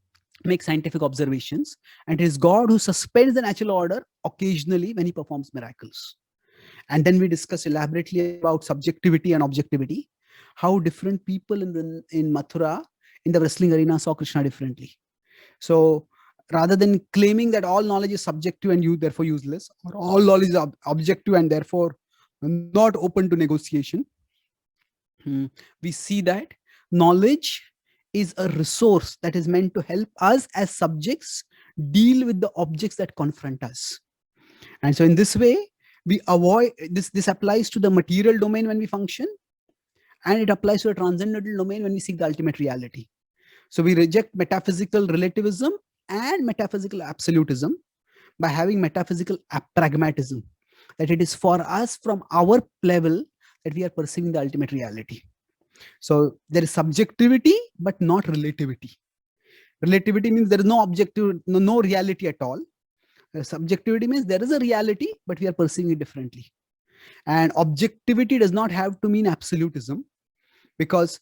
make scientific observations, and it is God who suspends the natural order occasionally when he performs miracles. And then we discussed elaborately about subjectivity and objectivity, how different people in Mathura, in the wrestling arena, saw Krishna differently. So rather than claiming that all knowledge is subjective and you therefore useless, or all knowledge is objective and therefore not open to negotiation, we see that knowledge is a resource that is meant to help us as subjects deal with the objects that confront us. And so in this way, we avoid this applies to the material domain when we function, and it applies to the transcendental domain when we seek the ultimate reality. So we reject metaphysical relativism and metaphysical absolutism by having metaphysical pragmatism, that it is for us from our level that we are perceiving the ultimate reality. So there is subjectivity, but not relativity. Relativity means there is no objective, no reality at all. Subjectivity means there is a reality, but we are perceiving it differently. And objectivity does not have to mean absolutism, because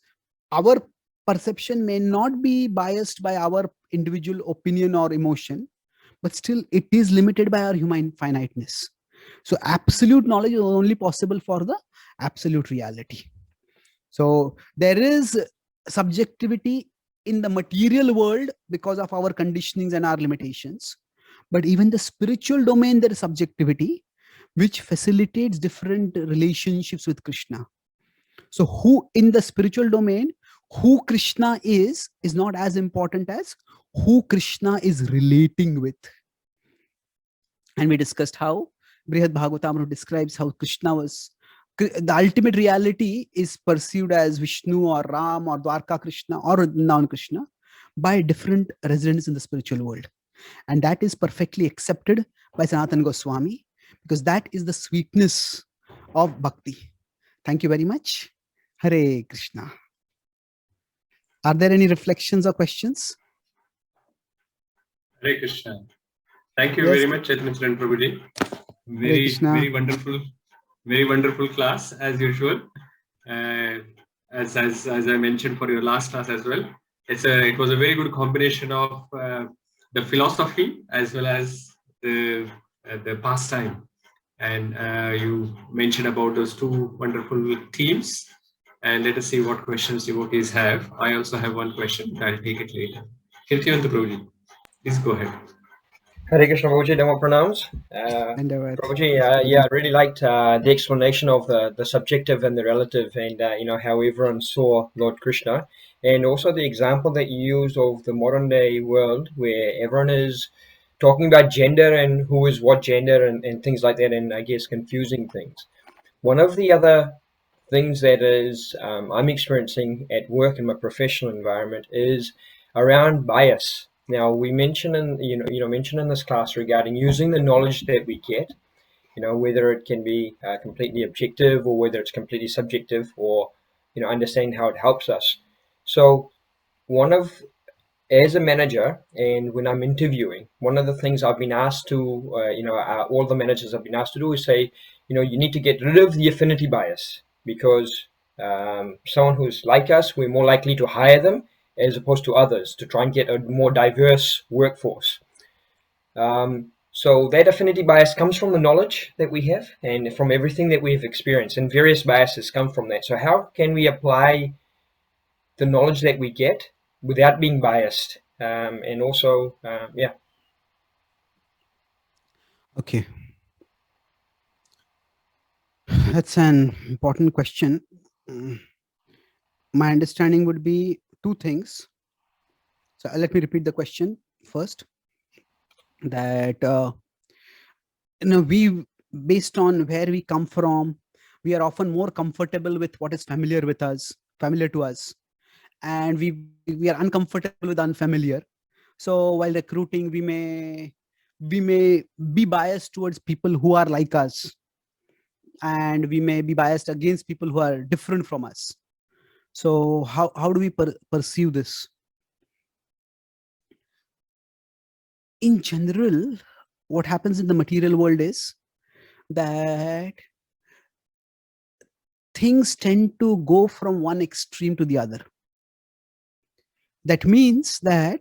our perception may not be biased by our individual opinion or emotion, but still it is limited by our human finiteness. So absolute knowledge is only possible for the absolute reality. So there is subjectivity in the material world because of our conditionings and our limitations. But even the spiritual domain, there is subjectivity, which facilitates different relationships with Krishna. So who in the spiritual domain, who Krishna is not as important as who Krishna is relating with. And we discussed how Srimad Bhagavatam describes how Krishna was, the ultimate reality is perceived as Vishnu or Ram or Dwarka Krishna or Vrindavan Krishna by different residents in the spiritual world. And that is perfectly accepted by Sanatana Goswami, because that is the sweetness of bhakti. Thank you very much. Hare Krishna. Are there any reflections or questions? Hare Krishna. Thank you Yes. very much, Chaitanya Prabhuji. Very wonderful class as usual. As I mentioned for your last class as well, it was a very good combination of the philosophy as well as the pastime. And you mentioned about those two wonderful themes. And let us see what questions devotees have. I also have one question. I'll take it later. Kirtivantu Prabhuji, please go ahead. Hare Krishna Prabhuji, Dhamma pranams. Prabhuji, yeah, I really liked the explanation of the subjective and the relative, and how everyone saw Lord Krishna, and also the example that you used of the modern day world where everyone is talking about gender and who is what gender and things like that, and I guess confusing things. One of the other things that is I'm experiencing at work in my professional environment is around bias. Now we mentioned in this class regarding using the knowledge that we get, whether it can be completely objective or whether it's completely subjective, or understanding how it helps us. So as a manager, and when I'm interviewing, one of the things I've been asked to, all the managers have been asked to do is say, you need to get rid of the affinity bias, because someone who's like us, we're more likely to hire them as opposed to others, to try and get a more diverse workforce. So that affinity bias comes from the knowledge that we have and from everything that we've experienced, and various biases come from that. So how can we apply the knowledge that we get without being biased? And also, yeah. Okay. That's an important question. My understanding would be two things. So let me repeat the question first. That we, based on where we come from, we are often more comfortable with what is familiar to us, and we are uncomfortable with unfamiliar. So while recruiting, we may be biased towards people who are like us, and we may be biased against people who are different from us. So how do we perceive this? In general, what happens in the material world is that things tend to go from one extreme to the other. That means that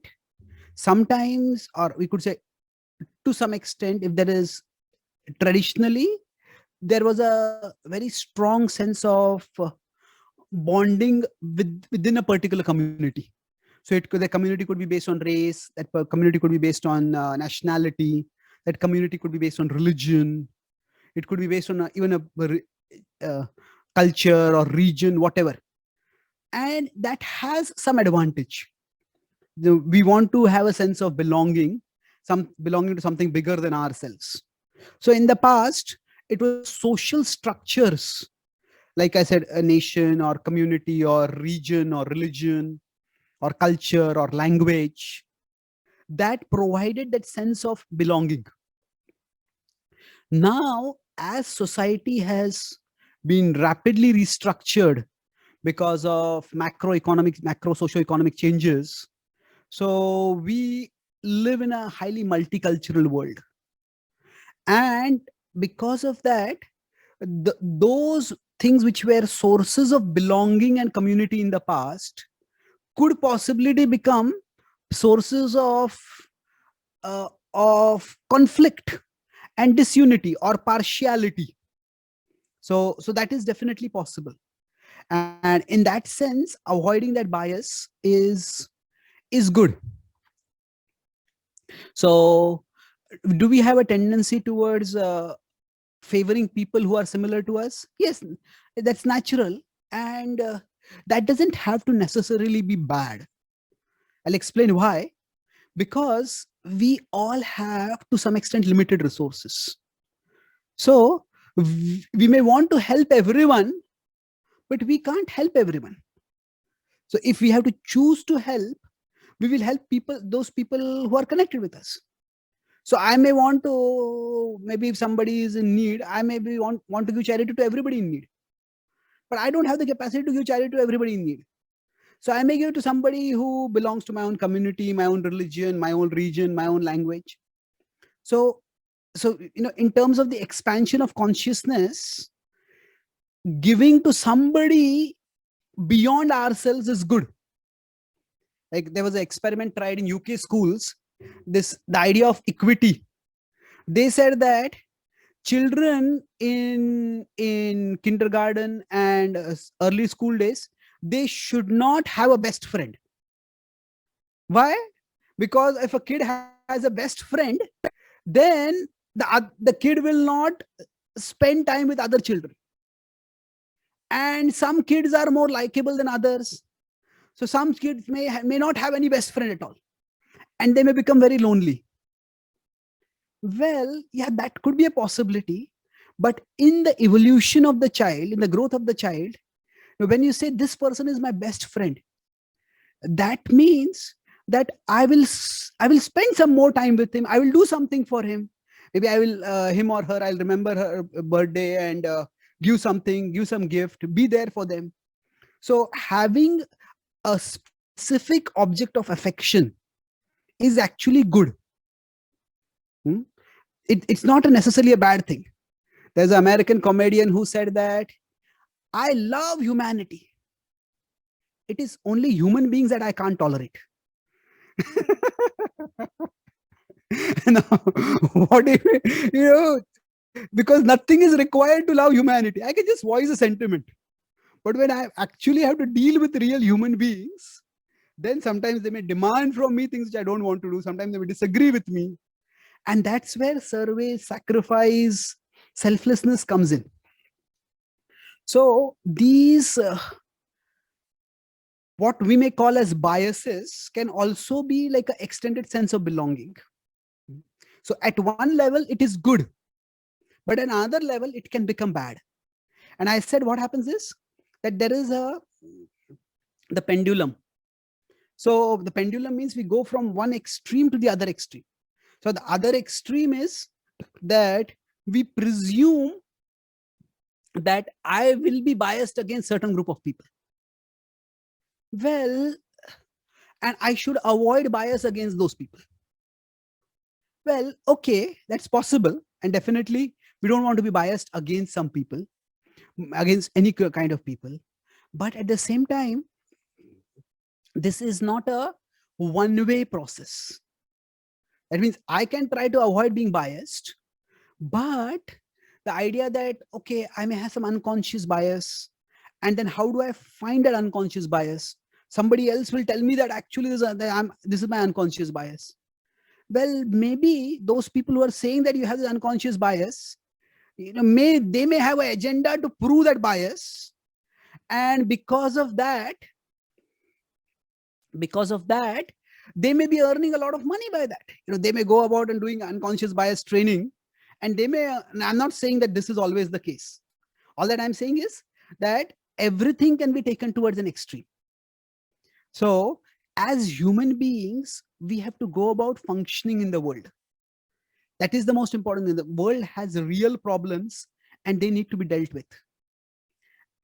sometimes, or we could say to some extent, if there is traditionally, there was a very strong sense of bonding within a particular community. So the community could be based on race, that community could be based on nationality, that community could be based on religion, it could be based on even a culture or region, whatever. And that has some advantage. We want to have a sense of belonging, belonging to something bigger than ourselves. So in the past, it was social structures, like I said, a nation or community or region or religion or culture or language, that provided that sense of belonging. Now, as society has been rapidly restructured because of macro socio-economic changes, so we live in a highly multicultural world. And because of that, those things which were sources of belonging and community in the past could possibly become sources of conflict and disunity or partiality. So that is definitely possible. And in that sense, avoiding that bias is good. So do we have a tendency towards favoring people who are similar to us? Yes, that's natural. And that doesn't have to necessarily be bad. I'll explain why. Because we all have, to some extent, limited resources. So we may want to help everyone, but we can't help everyone. So if we have to choose to help, we will help those people who are connected with us. So I may want to, maybe if somebody is in need, I maybe want to give charity to everybody in need. But I don't have the capacity to give charity to everybody in need. So I may give to somebody who belongs to my own community, my own religion, my own region, my own language. So in terms of the expansion of consciousness, giving to somebody beyond ourselves is good. Like there was an experiment tried in UK schools, the idea of equity. They said that children in kindergarten and early school days, they should not have a best friend. Why? Because if a kid has a best friend, then the kid will not spend time with other children. And some kids are more likable than others. So some kids may not have any best friend at all. And they may become very lonely. Well, yeah, that could be a possibility. But in the evolution of the child, in the growth of the child, when you say this person is my best friend, that means that I will spend some more time with him. I will do something for him. Maybe I will, him or her, I'll remember her birthday and give something, give some gift, be there for them. So having a specific object of affection is actually good. It's not necessarily a bad thing. There's an American comedian who said that I love humanity. It is only human beings that I can't tolerate. Now, what if, because nothing is required to love humanity. I can just voice a sentiment. But when I actually have to deal with real human beings, then sometimes they may demand from me things which I don't want to do. Sometimes they may disagree with me. And that's where service, sacrifice, selflessness comes in. So these, what we may call as biases, can also be like an extended sense of belonging. So at one level, it is good. But at another level, it can become bad. And I said what happens is that there is the pendulum. So the pendulum means we go from one extreme to the other extreme. So the other extreme is that we presume that I will be biased against certain group of people. Well, and I should avoid bias against those people. Well, okay, that's possible. And definitely we don't want to be biased against some people, against any kind of people. But at the same time, this is not a one-way process. That means I can try to avoid being biased, but the idea that, okay, I may have some unconscious bias, and then how do I find that unconscious bias? Somebody else will tell me that actually this is my unconscious bias. Well, maybe those people who are saying that you have the unconscious bias, they may have an agenda to prove that bias, and because of that, they may be earning a lot of money by that. They may go about and doing unconscious bias training, and they may. I'm not saying that this is always the case. All that I'm saying is that everything can be taken towards an extreme. So, as human beings, we have to go about functioning in the world. That is the most important thing. The world has real problems and they need to be dealt with.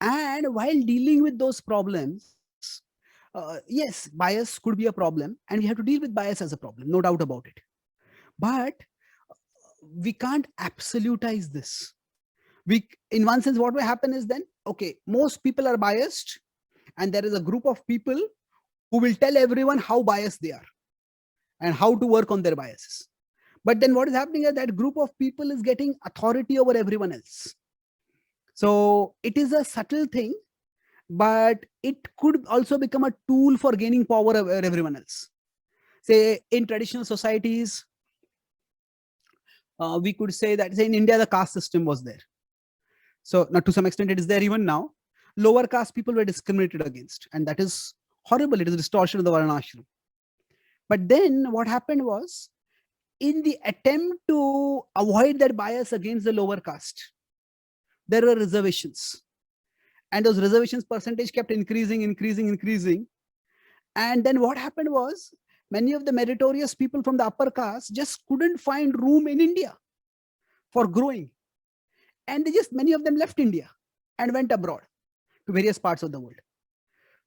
And while dealing with those problems, yes, bias could be a problem, and we have to deal with bias as a problem, no doubt about it. But we can't absolutize this. In one sense, what will happen is then, okay, most people are biased, and there is a group of people who will tell everyone how biased they are and how to work on their biases. But then what is happening is that group of people is getting authority over everyone else. So it is a subtle thing, but it could also become a tool for gaining power over everyone else. Say in traditional societies, we could say that, say in India, the caste system was there. So now to some extent it is there even now. Lower caste people were discriminated against, and that is horrible. It is a distortion of the Varnashram. But then what happened was, in the attempt to avoid that bias against the lower caste, there were reservations. And those reservations percentage kept increasing. And then what happened was, many of the meritorious people from the upper caste just couldn't find room in India for growing. And many of them left India and went abroad to various parts of the world.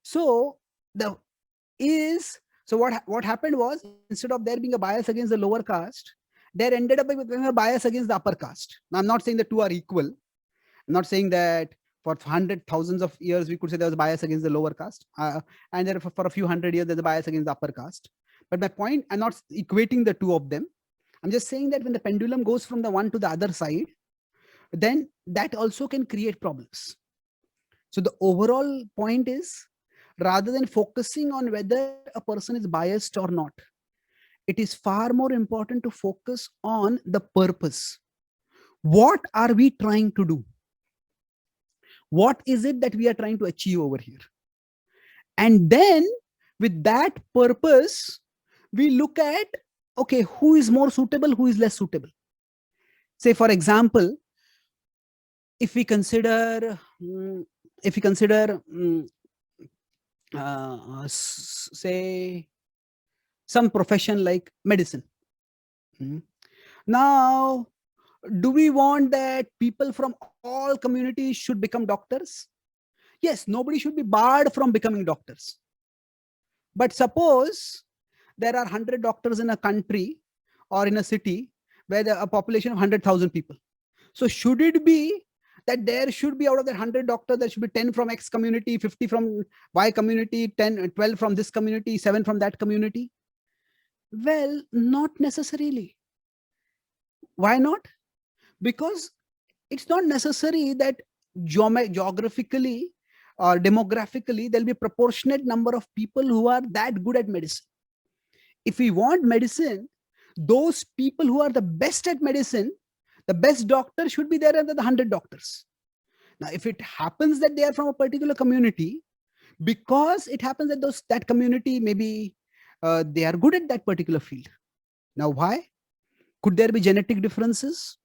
So what happened was, instead of there being a bias against the lower caste, there ended up being a bias against the upper caste. Now, I'm not saying the two are equal. I'm not saying that for thousands of years we could say there was a bias against the lower caste, and there for a few hundred years there's a bias against the upper caste. But my point, I'm not equating the two of them. I'm just saying that when the pendulum goes from the one to the other side, then that also can create problems. So the overall point is, rather than focusing on whether a person is biased or not, it is far more important to focus on the purpose. What are we trying to do? What is it that we are trying to achieve over here? And then with that purpose, we look at, okay, who is more suitable, who is less suitable. Say, for example, if we consider say some profession like medicine. Now, do we want that people from all communities should become doctors? Yes, nobody should be barred from becoming doctors. But suppose there are 100 doctors in a country or in a city where there are a population of 100,000 people. So should it be that there should be, out of the 100 doctors, there should be 10 from X community, 50 from Y community, 12 from this community, 7 from that community? Well, not necessarily. Why not? Because it's not necessary that geographically or demographically there'll be a proportionate number of people who are that good at medicine. If we want medicine, those people who are the best at medicine, the best doctor should be there under the 100 doctors. Now, if it happens that they are from a particular community, because it happens that that community, maybe they are good at that particular field. Now, why? Could there be genetic differences?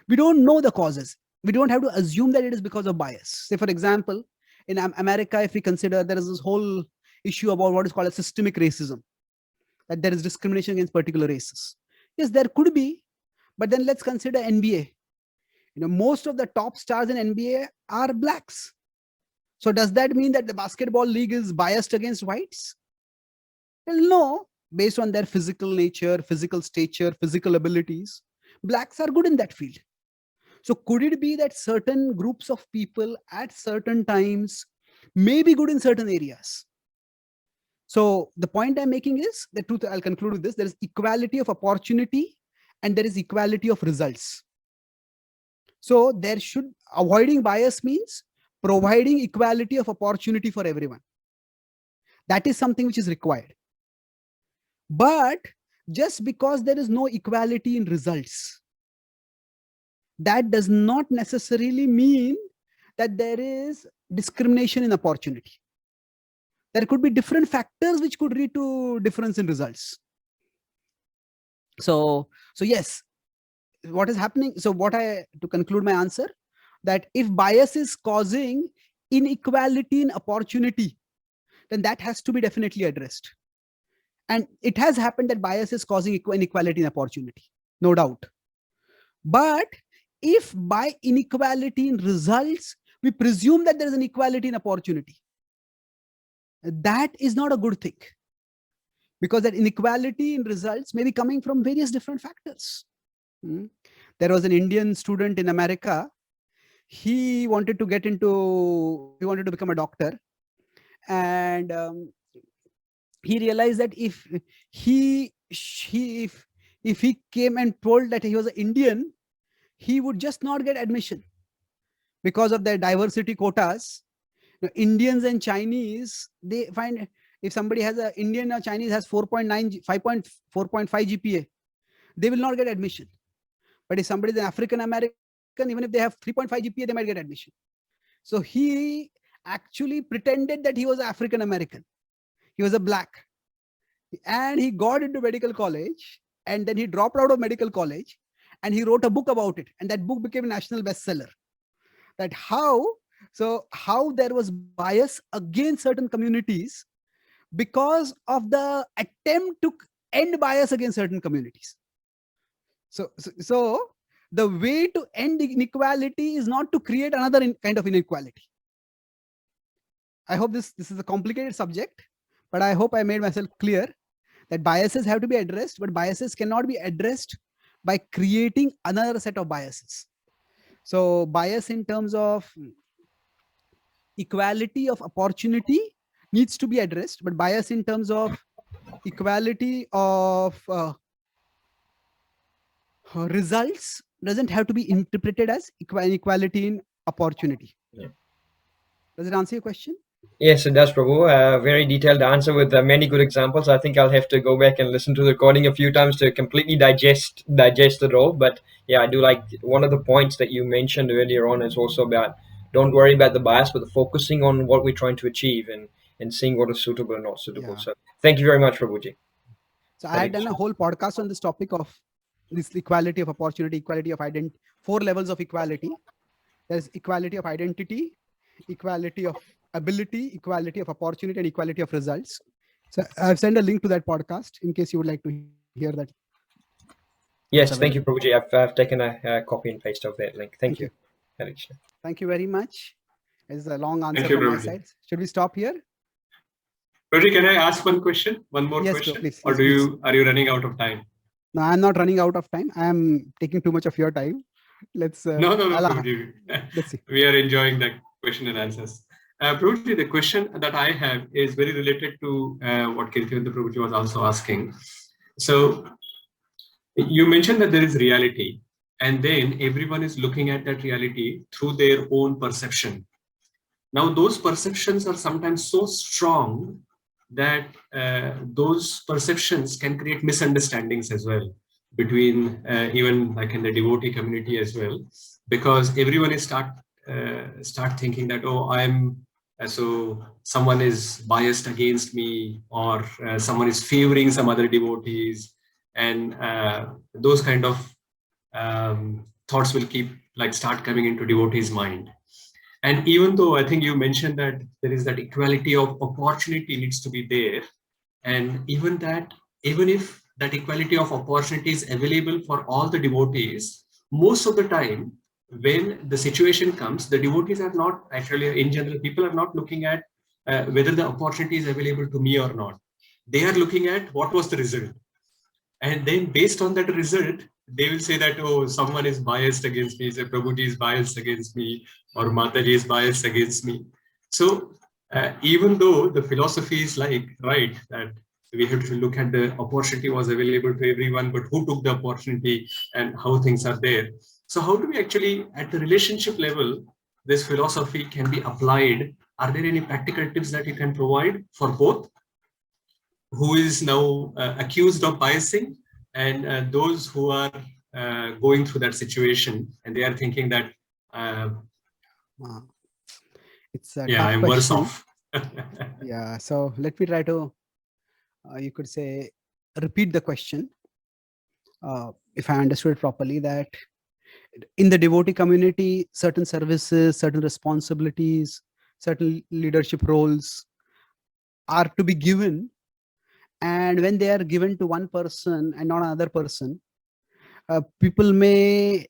We don't know the causes. We don't have to assume that it is because of bias. Say, for example, in America, if we consider, there is this whole issue about what is called a systemic racism, that there is discrimination against particular races. Yes, there could be. But then let's consider NBA. Most of the top stars in NBA are blacks. So does that mean that the basketball league is biased against whites? Well, no. Based on their physical nature, physical stature, physical abilities, blacks are good in that field. So could it be that certain groups of people at certain times may be good in certain areas? So the point I'm making is, the truth, I'll conclude with this, there is equality of opportunity and there is equality of results. So avoiding bias means providing equality of opportunity for everyone. That is something which is required. But just because there is no equality in results, that does not necessarily mean that there is discrimination in opportunity. There could be different factors which could lead to difference in results. So yes, what is happening? So to conclude my answer, that if bias is causing inequality in opportunity, then that has to be definitely addressed. And it has happened that bias is causing inequality in opportunity, no doubt. But if by inequality in results, we presume that there is an equality in opportunity, that is not a good thing. Because that inequality in results may be coming from various different factors. There was an Indian student in America. He wanted to become a doctor. And he realized that if he came and told that he was an Indian, he would just not get admission because of their diversity quotas. Indians and Chinese, they find if somebody has a Indian or Chinese has 4.9, 4.5 GPA, they will not get admission. But if somebody is an African American, even if they have 3.5 GPA, they might get admission. So he actually pretended that he was African American. He was a black. And he got into medical college, and then he dropped out of medical college, and he wrote a book about it. And that book became a national bestseller. That how there was bias against certain communities because of the attempt to end bias against certain communities. So the way to end inequality is not to create another kind of inequality. I hope this is a complicated subject, but I hope I made myself clear that biases have to be addressed, but biases cannot be addressed by creating another set of biases. So bias in terms of equality of opportunity needs to be addressed, but bias in terms of equality of results doesn't have to be interpreted as equality in opportunity. Yeah. Does it answer your question? Yes, it does, Prabhu. Very detailed answer with many good examples. I think I'll have to go back and listen to the recording a few times to completely digest it all. But yeah, I do like one of the points that you mentioned earlier on is also about don't worry about the bias, but focusing on what we're trying to achieve and seeing what is suitable and not suitable. Yeah. So thank you very much, Prabhuji. So I had done a whole podcast on this topic of this equality of opportunity, equality of identity, 4 levels of equality. There's equality of identity, equality of ability, equality of opportunity, and equality of results. So I've sent a link to that podcast in case you would like to hear that. Yes, thank you, Prabhuji. I've taken a copy and paste of that link. Thank you. Thank you very much. It's a long answer from my side. Should we stop here? Prabhuji, can I ask one question? One more question? Please, or are you running out of time? No, I'm not running out of time. I am taking too much of your time. Let's no, Prabhuji. Let's see. We are enjoying the question and answers. Prabhuji, the question that I have is very related to what Kirtiyanta Prabhuji was also asking. So you mentioned that there is reality, and then everyone is looking at that reality through their own perception. Now, those perceptions are sometimes so strong that those perceptions can create misunderstandings as well between even like in the devotee community as well, because everyone is start thinking that, oh, so someone is biased against me, or someone is favoring some other devotees, and those kind of thoughts will start coming into devotees' mind. And even though I think you mentioned that there is that equality of opportunity needs to be there, and even if that equality of opportunity is available for all the devotees, most of the time when the situation comes, the devotees are not actually, in general, people are not looking at whether the opportunity is available to me or not. They are looking at what was the result. And then based on that result, they will say that, oh, someone is biased against me, say Prabhuji is biased against me, or Mataji is biased against me. So even though the philosophy is right, that we have to look at the opportunity was available to everyone, but who took the opportunity and how things are there. So how do we actually, at the relationship level, this philosophy can be applied Are there any practical tips that you can provide for both who is now accused of biasing and those who are going through that situation and they are thinking that it's a yeah, tough I'm worse question. off. Yeah, so let me try to you could say repeat the question if I understood it properly, that in the devotee community certain services, certain responsibilities, certain leadership roles are to be given, and when they are given to one person and not another person, people may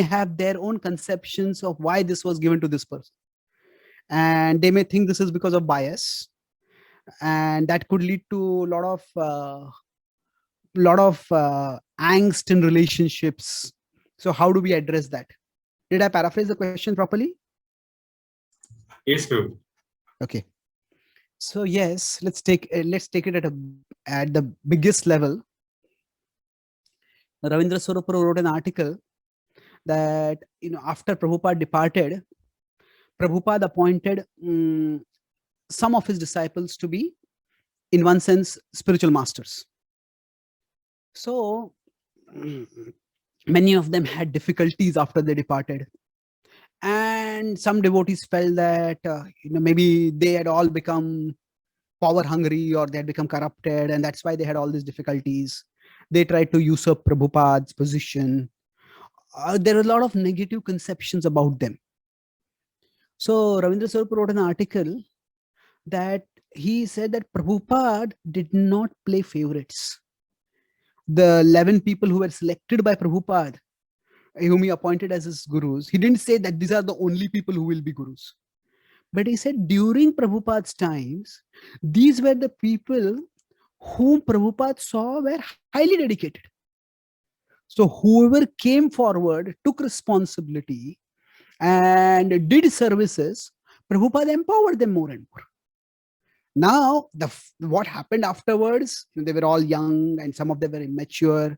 have their own conceptions of why this was given to this person, and they may think this is because of bias, and that could lead to a lot of angst in relationships. So how do we address that? Did I paraphrase the question properly? Yes, Prabhu. Okay. So yes, let's take it at the biggest level. Ravindra Swarup wrote an article that after Prabhupada departed, Prabhupada appointed some of his disciples to be, in one sense, spiritual masters. So many of them had difficulties after they departed, and some devotees felt that maybe they had all become power hungry, or they had become corrupted, and that's why they had all these difficulties. They tried to usurp Prabhupada's position. There are a lot of negative conceptions about them. So Ravindra Swarup wrote an article that he said that Prabhupada did not play favorites. The 11 people who were selected by Prabhupada, whom he appointed as his gurus, he didn't say that these are the only people who will be gurus. But he said during Prabhupada's times, these were the people whom Prabhupada saw were highly dedicated. So whoever came forward, took responsibility, and did services, Prabhupada empowered them more and more. Now, what happened afterwards, they were all young and some of them were immature.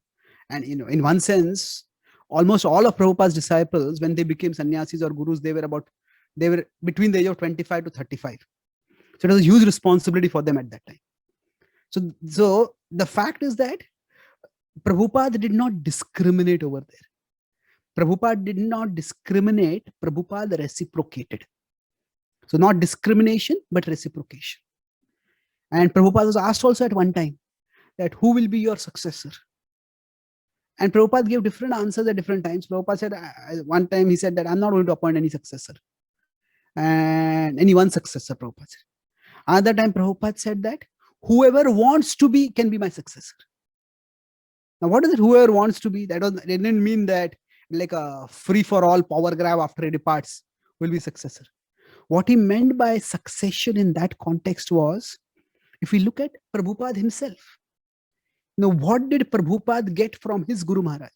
And in one sense, almost all of Prabhupada's disciples, when they became sannyasis or gurus, they were between the age of 25 to 35. So it was a huge responsibility for them at that time. So the fact is that Prabhupada did not discriminate over there. Prabhupada did not discriminate, Prabhupada reciprocated. So not discrimination, but reciprocation. And Prabhupada was asked also at one time that who will be your successor? And Prabhupada gave different answers at different times. Prabhupada said, one time he said that I'm not going to appoint any successor. And any one successor, Prabhupada said. Another time Prabhupada said that whoever wants to be can be my successor. Now what is it, whoever wants to be? It didn't mean that like a free-for-all power grab after he departs will be successor. What he meant by succession in that context was, if we look at Prabhupada himself, what did Prabhupada get from his Guru Maharaj?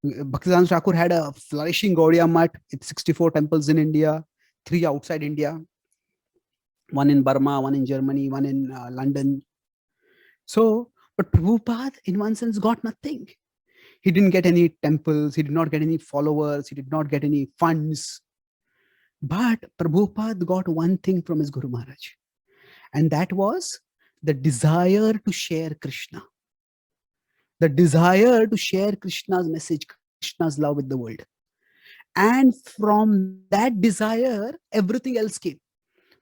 Bhaktivedanta Thakur had a flourishing Gaudiya Math with 64 temples in India, 3 outside India, 1 in Burma, 1 in Germany, 1 in London. So, but Prabhupada in one sense got nothing. He didn't get any temples, he did not get any followers, he did not get any funds. But Prabhupada got one thing from his Guru Maharaj, and that was the desire to share Krishna. The desire to share Krishna's message, Krishna's love with the world. And from that desire, everything else came.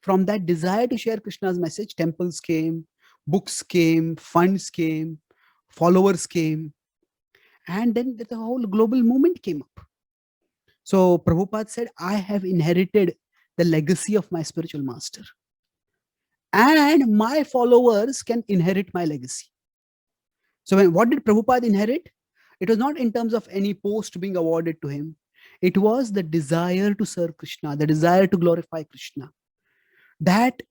From that desire to share Krishna's message, temples came, books came, funds came, followers came, and then the whole global movement came up. So Prabhupada said, I have inherited the legacy of my spiritual master, and my followers can inherit my legacy. So what did Prabhupada inherit? It was not in terms of any post being awarded to him. It was the desire to serve Krishna, the desire to glorify Krishna. That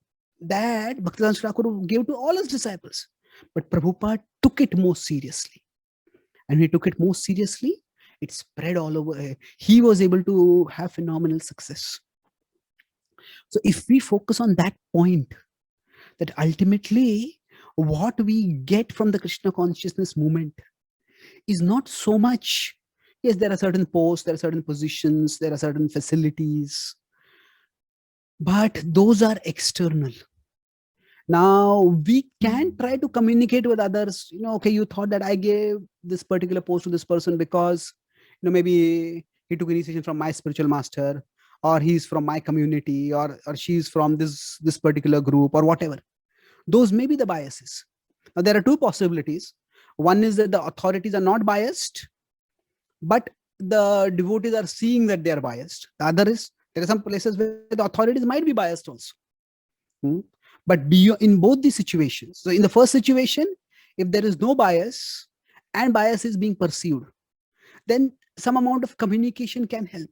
Bhaktivedanta Thakur gave to all his disciples. But Prabhupada took it most seriously. And he took it most seriously, it spread all over. He was able to have phenomenal success. So if we focus on that point, that ultimately what we get from the Krishna consciousness movement is not so much, yes, there are certain posts, there are certain positions, there are certain facilities, But those are external. Now we can try to communicate with others. Okay, you thought that I gave this particular post to this person because, maybe he took initiation from my spiritual master, or he's from my community, or she's from this particular group, or whatever. Those may be the biases. Now there are two possibilities. One is that the authorities are not biased, but the devotees are seeing that they are biased. The other is, there are some places where the authorities might be biased also. But in both these situations, so in the first situation, if there is no bias and bias is being perceived, then some amount of communication can help.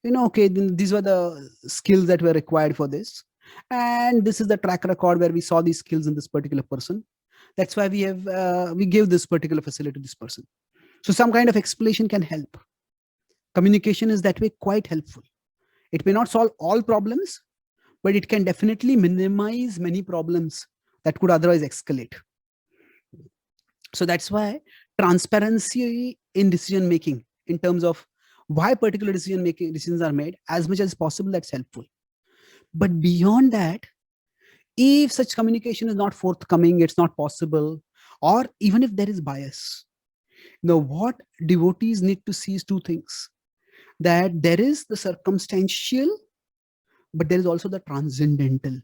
Okay, these were the skills that were required for this, and this is the track record where we saw these skills in this particular person. That's why we gave this particular facility to this person. So some kind of explanation can help. Communication is that way quite helpful. It may not solve all problems, but it can definitely minimize many problems that could otherwise escalate. So that's why transparency in decision making, in terms of why particular decisions are made, as much as possible, that's helpful. But beyond that, if such communication is not forthcoming, it's not possible, or even if there is bias, what devotees need to see is two things: that there is the circumstantial, but there is also the transcendental.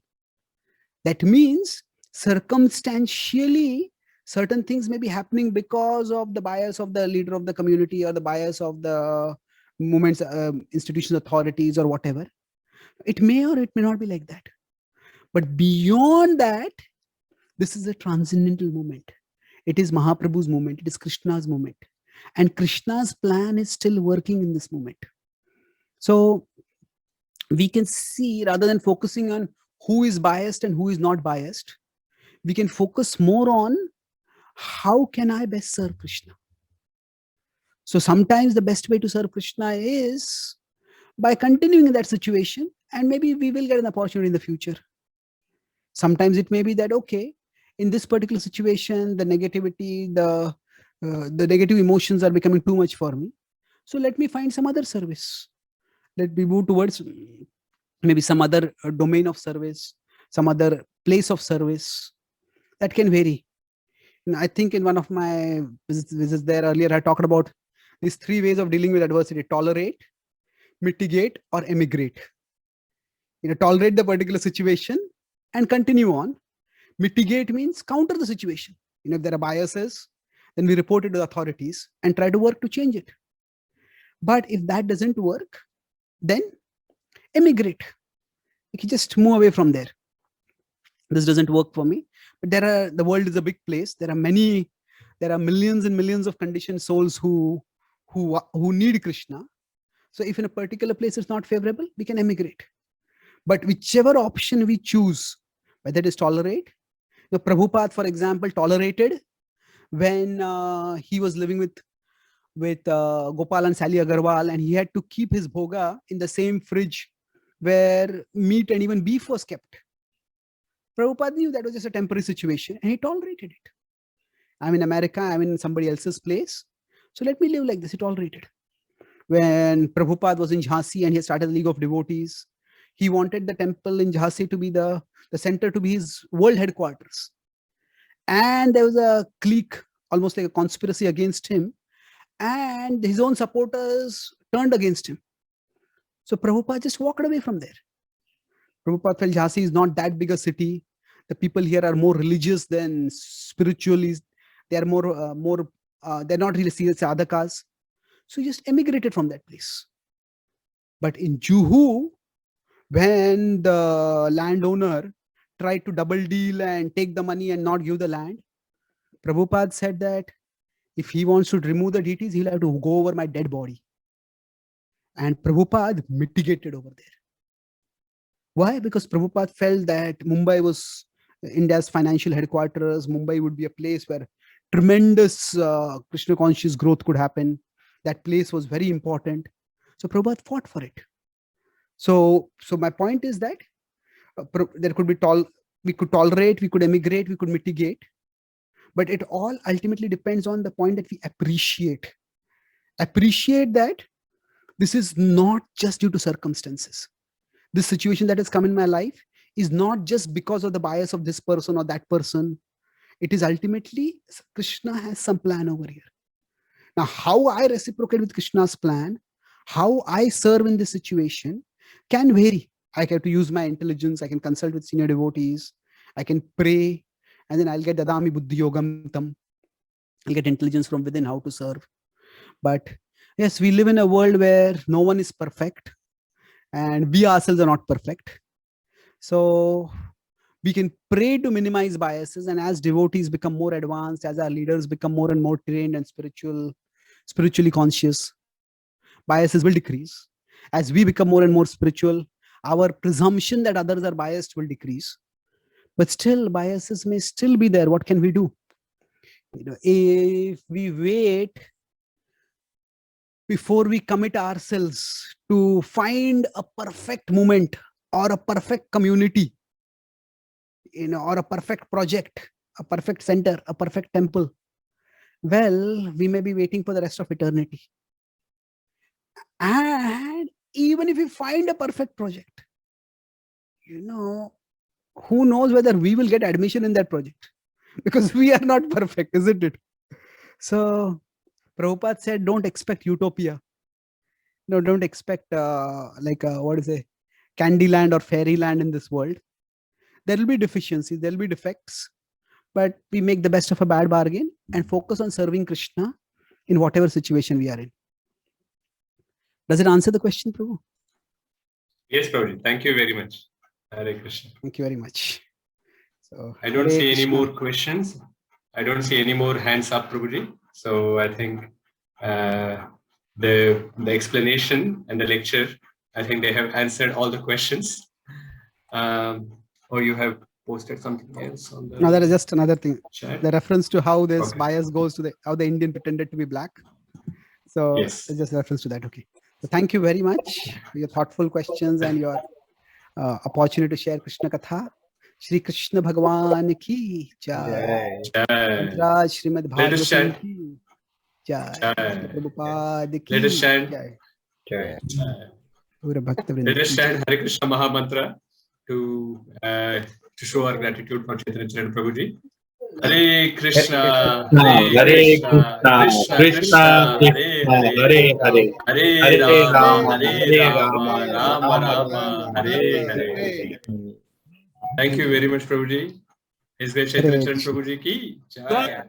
That means circumstantially certain things may be happening because of the bias of the leader of the community, or the bias of the movements, institutions, authorities, or whatever. It may or it may not be like that. But beyond that, this is a transcendental moment. It is Mahaprabhu's moment. It is Krishna's moment. And Krishna's plan is still working in this moment. So we can see, rather than focusing on who is biased and who is not biased, we can focus more on how can I best serve Krishna. So sometimes the best way to serve Krishna is by continuing in that situation, and maybe we will get an opportunity in the future. Sometimes it may be that, okay, in this particular situation, the negativity, the negative emotions are becoming too much for me. So let me find some other service. Let me move towards maybe some other domain of service, some other place of service. That can vary. I think in one of my visits there earlier, I talked about these three ways of dealing with adversity: tolerate, mitigate, or emigrate. Tolerate the particular situation and continue on. Mitigate means counter the situation. If there are biases, then we report it to the authorities and try to work to change it. But if that doesn't work, then emigrate. You can just move away from there. This doesn't work for me. But the world is a big place. There are millions and millions of conditioned souls who need Krishna. So if in a particular place it's not favorable, we can emigrate. But whichever option we choose, whether it is tolerate, Prabhupada, for example, tolerated when he was living with Gopal and Sally Agarwal, and he had to keep his bhoga in the same fridge where meat and even beef was kept. Prabhupada knew that was just a temporary situation, and he tolerated it. I'm in America, I'm in somebody else's place, so let me live like this. He tolerated. When Prabhupada was in Jhansi and he started the League of Devotees, he wanted the temple in Jhansi to be the center, to be his world headquarters. And there was a clique, almost like a conspiracy against him, and his own supporters turned against him. So Prabhupada just walked away from there. Prabhupada felt Jhansi is not that big a city. The people here are more religious than spiritually. They are they're not really serious sadhakas. So he just emigrated from that place. But in Juhu, when the landowner tried to double deal and take the money and not give the land, Prabhupada said that if he wants to remove the deities, he'll have to go over my dead body. And Prabhupada mitigated over there. Why? Because Prabhupada felt that Mumbai was India's financial headquarters. Mumbai would be a place where tremendous Krishna conscious growth could happen. That place was very important. So Prabhupada fought for it. So my point is that there could be we could tolerate, we could emigrate, we could mitigate, but it all ultimately depends on the point that we appreciate that this is not just due to circumstances. this situation that has come in my life is not just because of the bias of this person or that person. It is ultimately Krishna has some plan over here. Now, how I reciprocate with Krishna's plan, how I serve in this situation can vary. I have to use my intelligence. I can consult with senior devotees. I can pray, and then I'll get dadami buddhi yogam tam. I'll get intelligence from within how to serve. But yes, we live in a world where no one is perfect, and we ourselves are not perfect. So we can pray to minimize biases, and as devotees become more advanced, as our leaders become more and more trained and spiritually conscious, biases will decrease. As we become more and more spiritual, our presumption that others are biased will decrease. But still, biases may still be there. What can we do? If we wait before we commit ourselves to find a perfect moment or a perfect community, or a perfect project, a perfect center, a perfect temple, well, we may be waiting for the rest of eternity. And even if we find a perfect project, who knows whether we will get admission in that project, because we are not perfect, isn't it? So Prabhupada said, don't expect utopia. No, don't expect Candyland or fairyland in this world. There will be deficiencies, there will be defects, but we make the best of a bad bargain and focus on serving Krishna in whatever situation we are in. Does it answer the question, Prabhu? Yes, Prabhuji. Thank you very much. Hare Krishna. Thank you very much. So I don't see any more questions. I don't see any more hands up, Prabhuji. So I think the explanation and the lecture, I think they have answered all the questions. Or you have posted something else on the... No, that is just another thing. Chat. The reference to how this bias goes to how the Indian pretended to be black. So yes. It's just a reference to that. Okay. So thank you very much for your thoughtful questions and your opportunity to share Krishna Katha. Shri Krishna Bhagavan ki jai. Srimad Bhagavatam ki jai. Prabhupada ki Let us chant. Jai. Let us chant Hare Krishna Maha Mantra to show our gratitude for Chaitanya Prabhuji. Hare Krishna, Hare Krishna, Krishna Krishna, Hare Hare, Hare Rama, Rama Rama, Hare Hare. Thank you very much, Prabhuji. His great Chaitanya Prabhuji ki jai.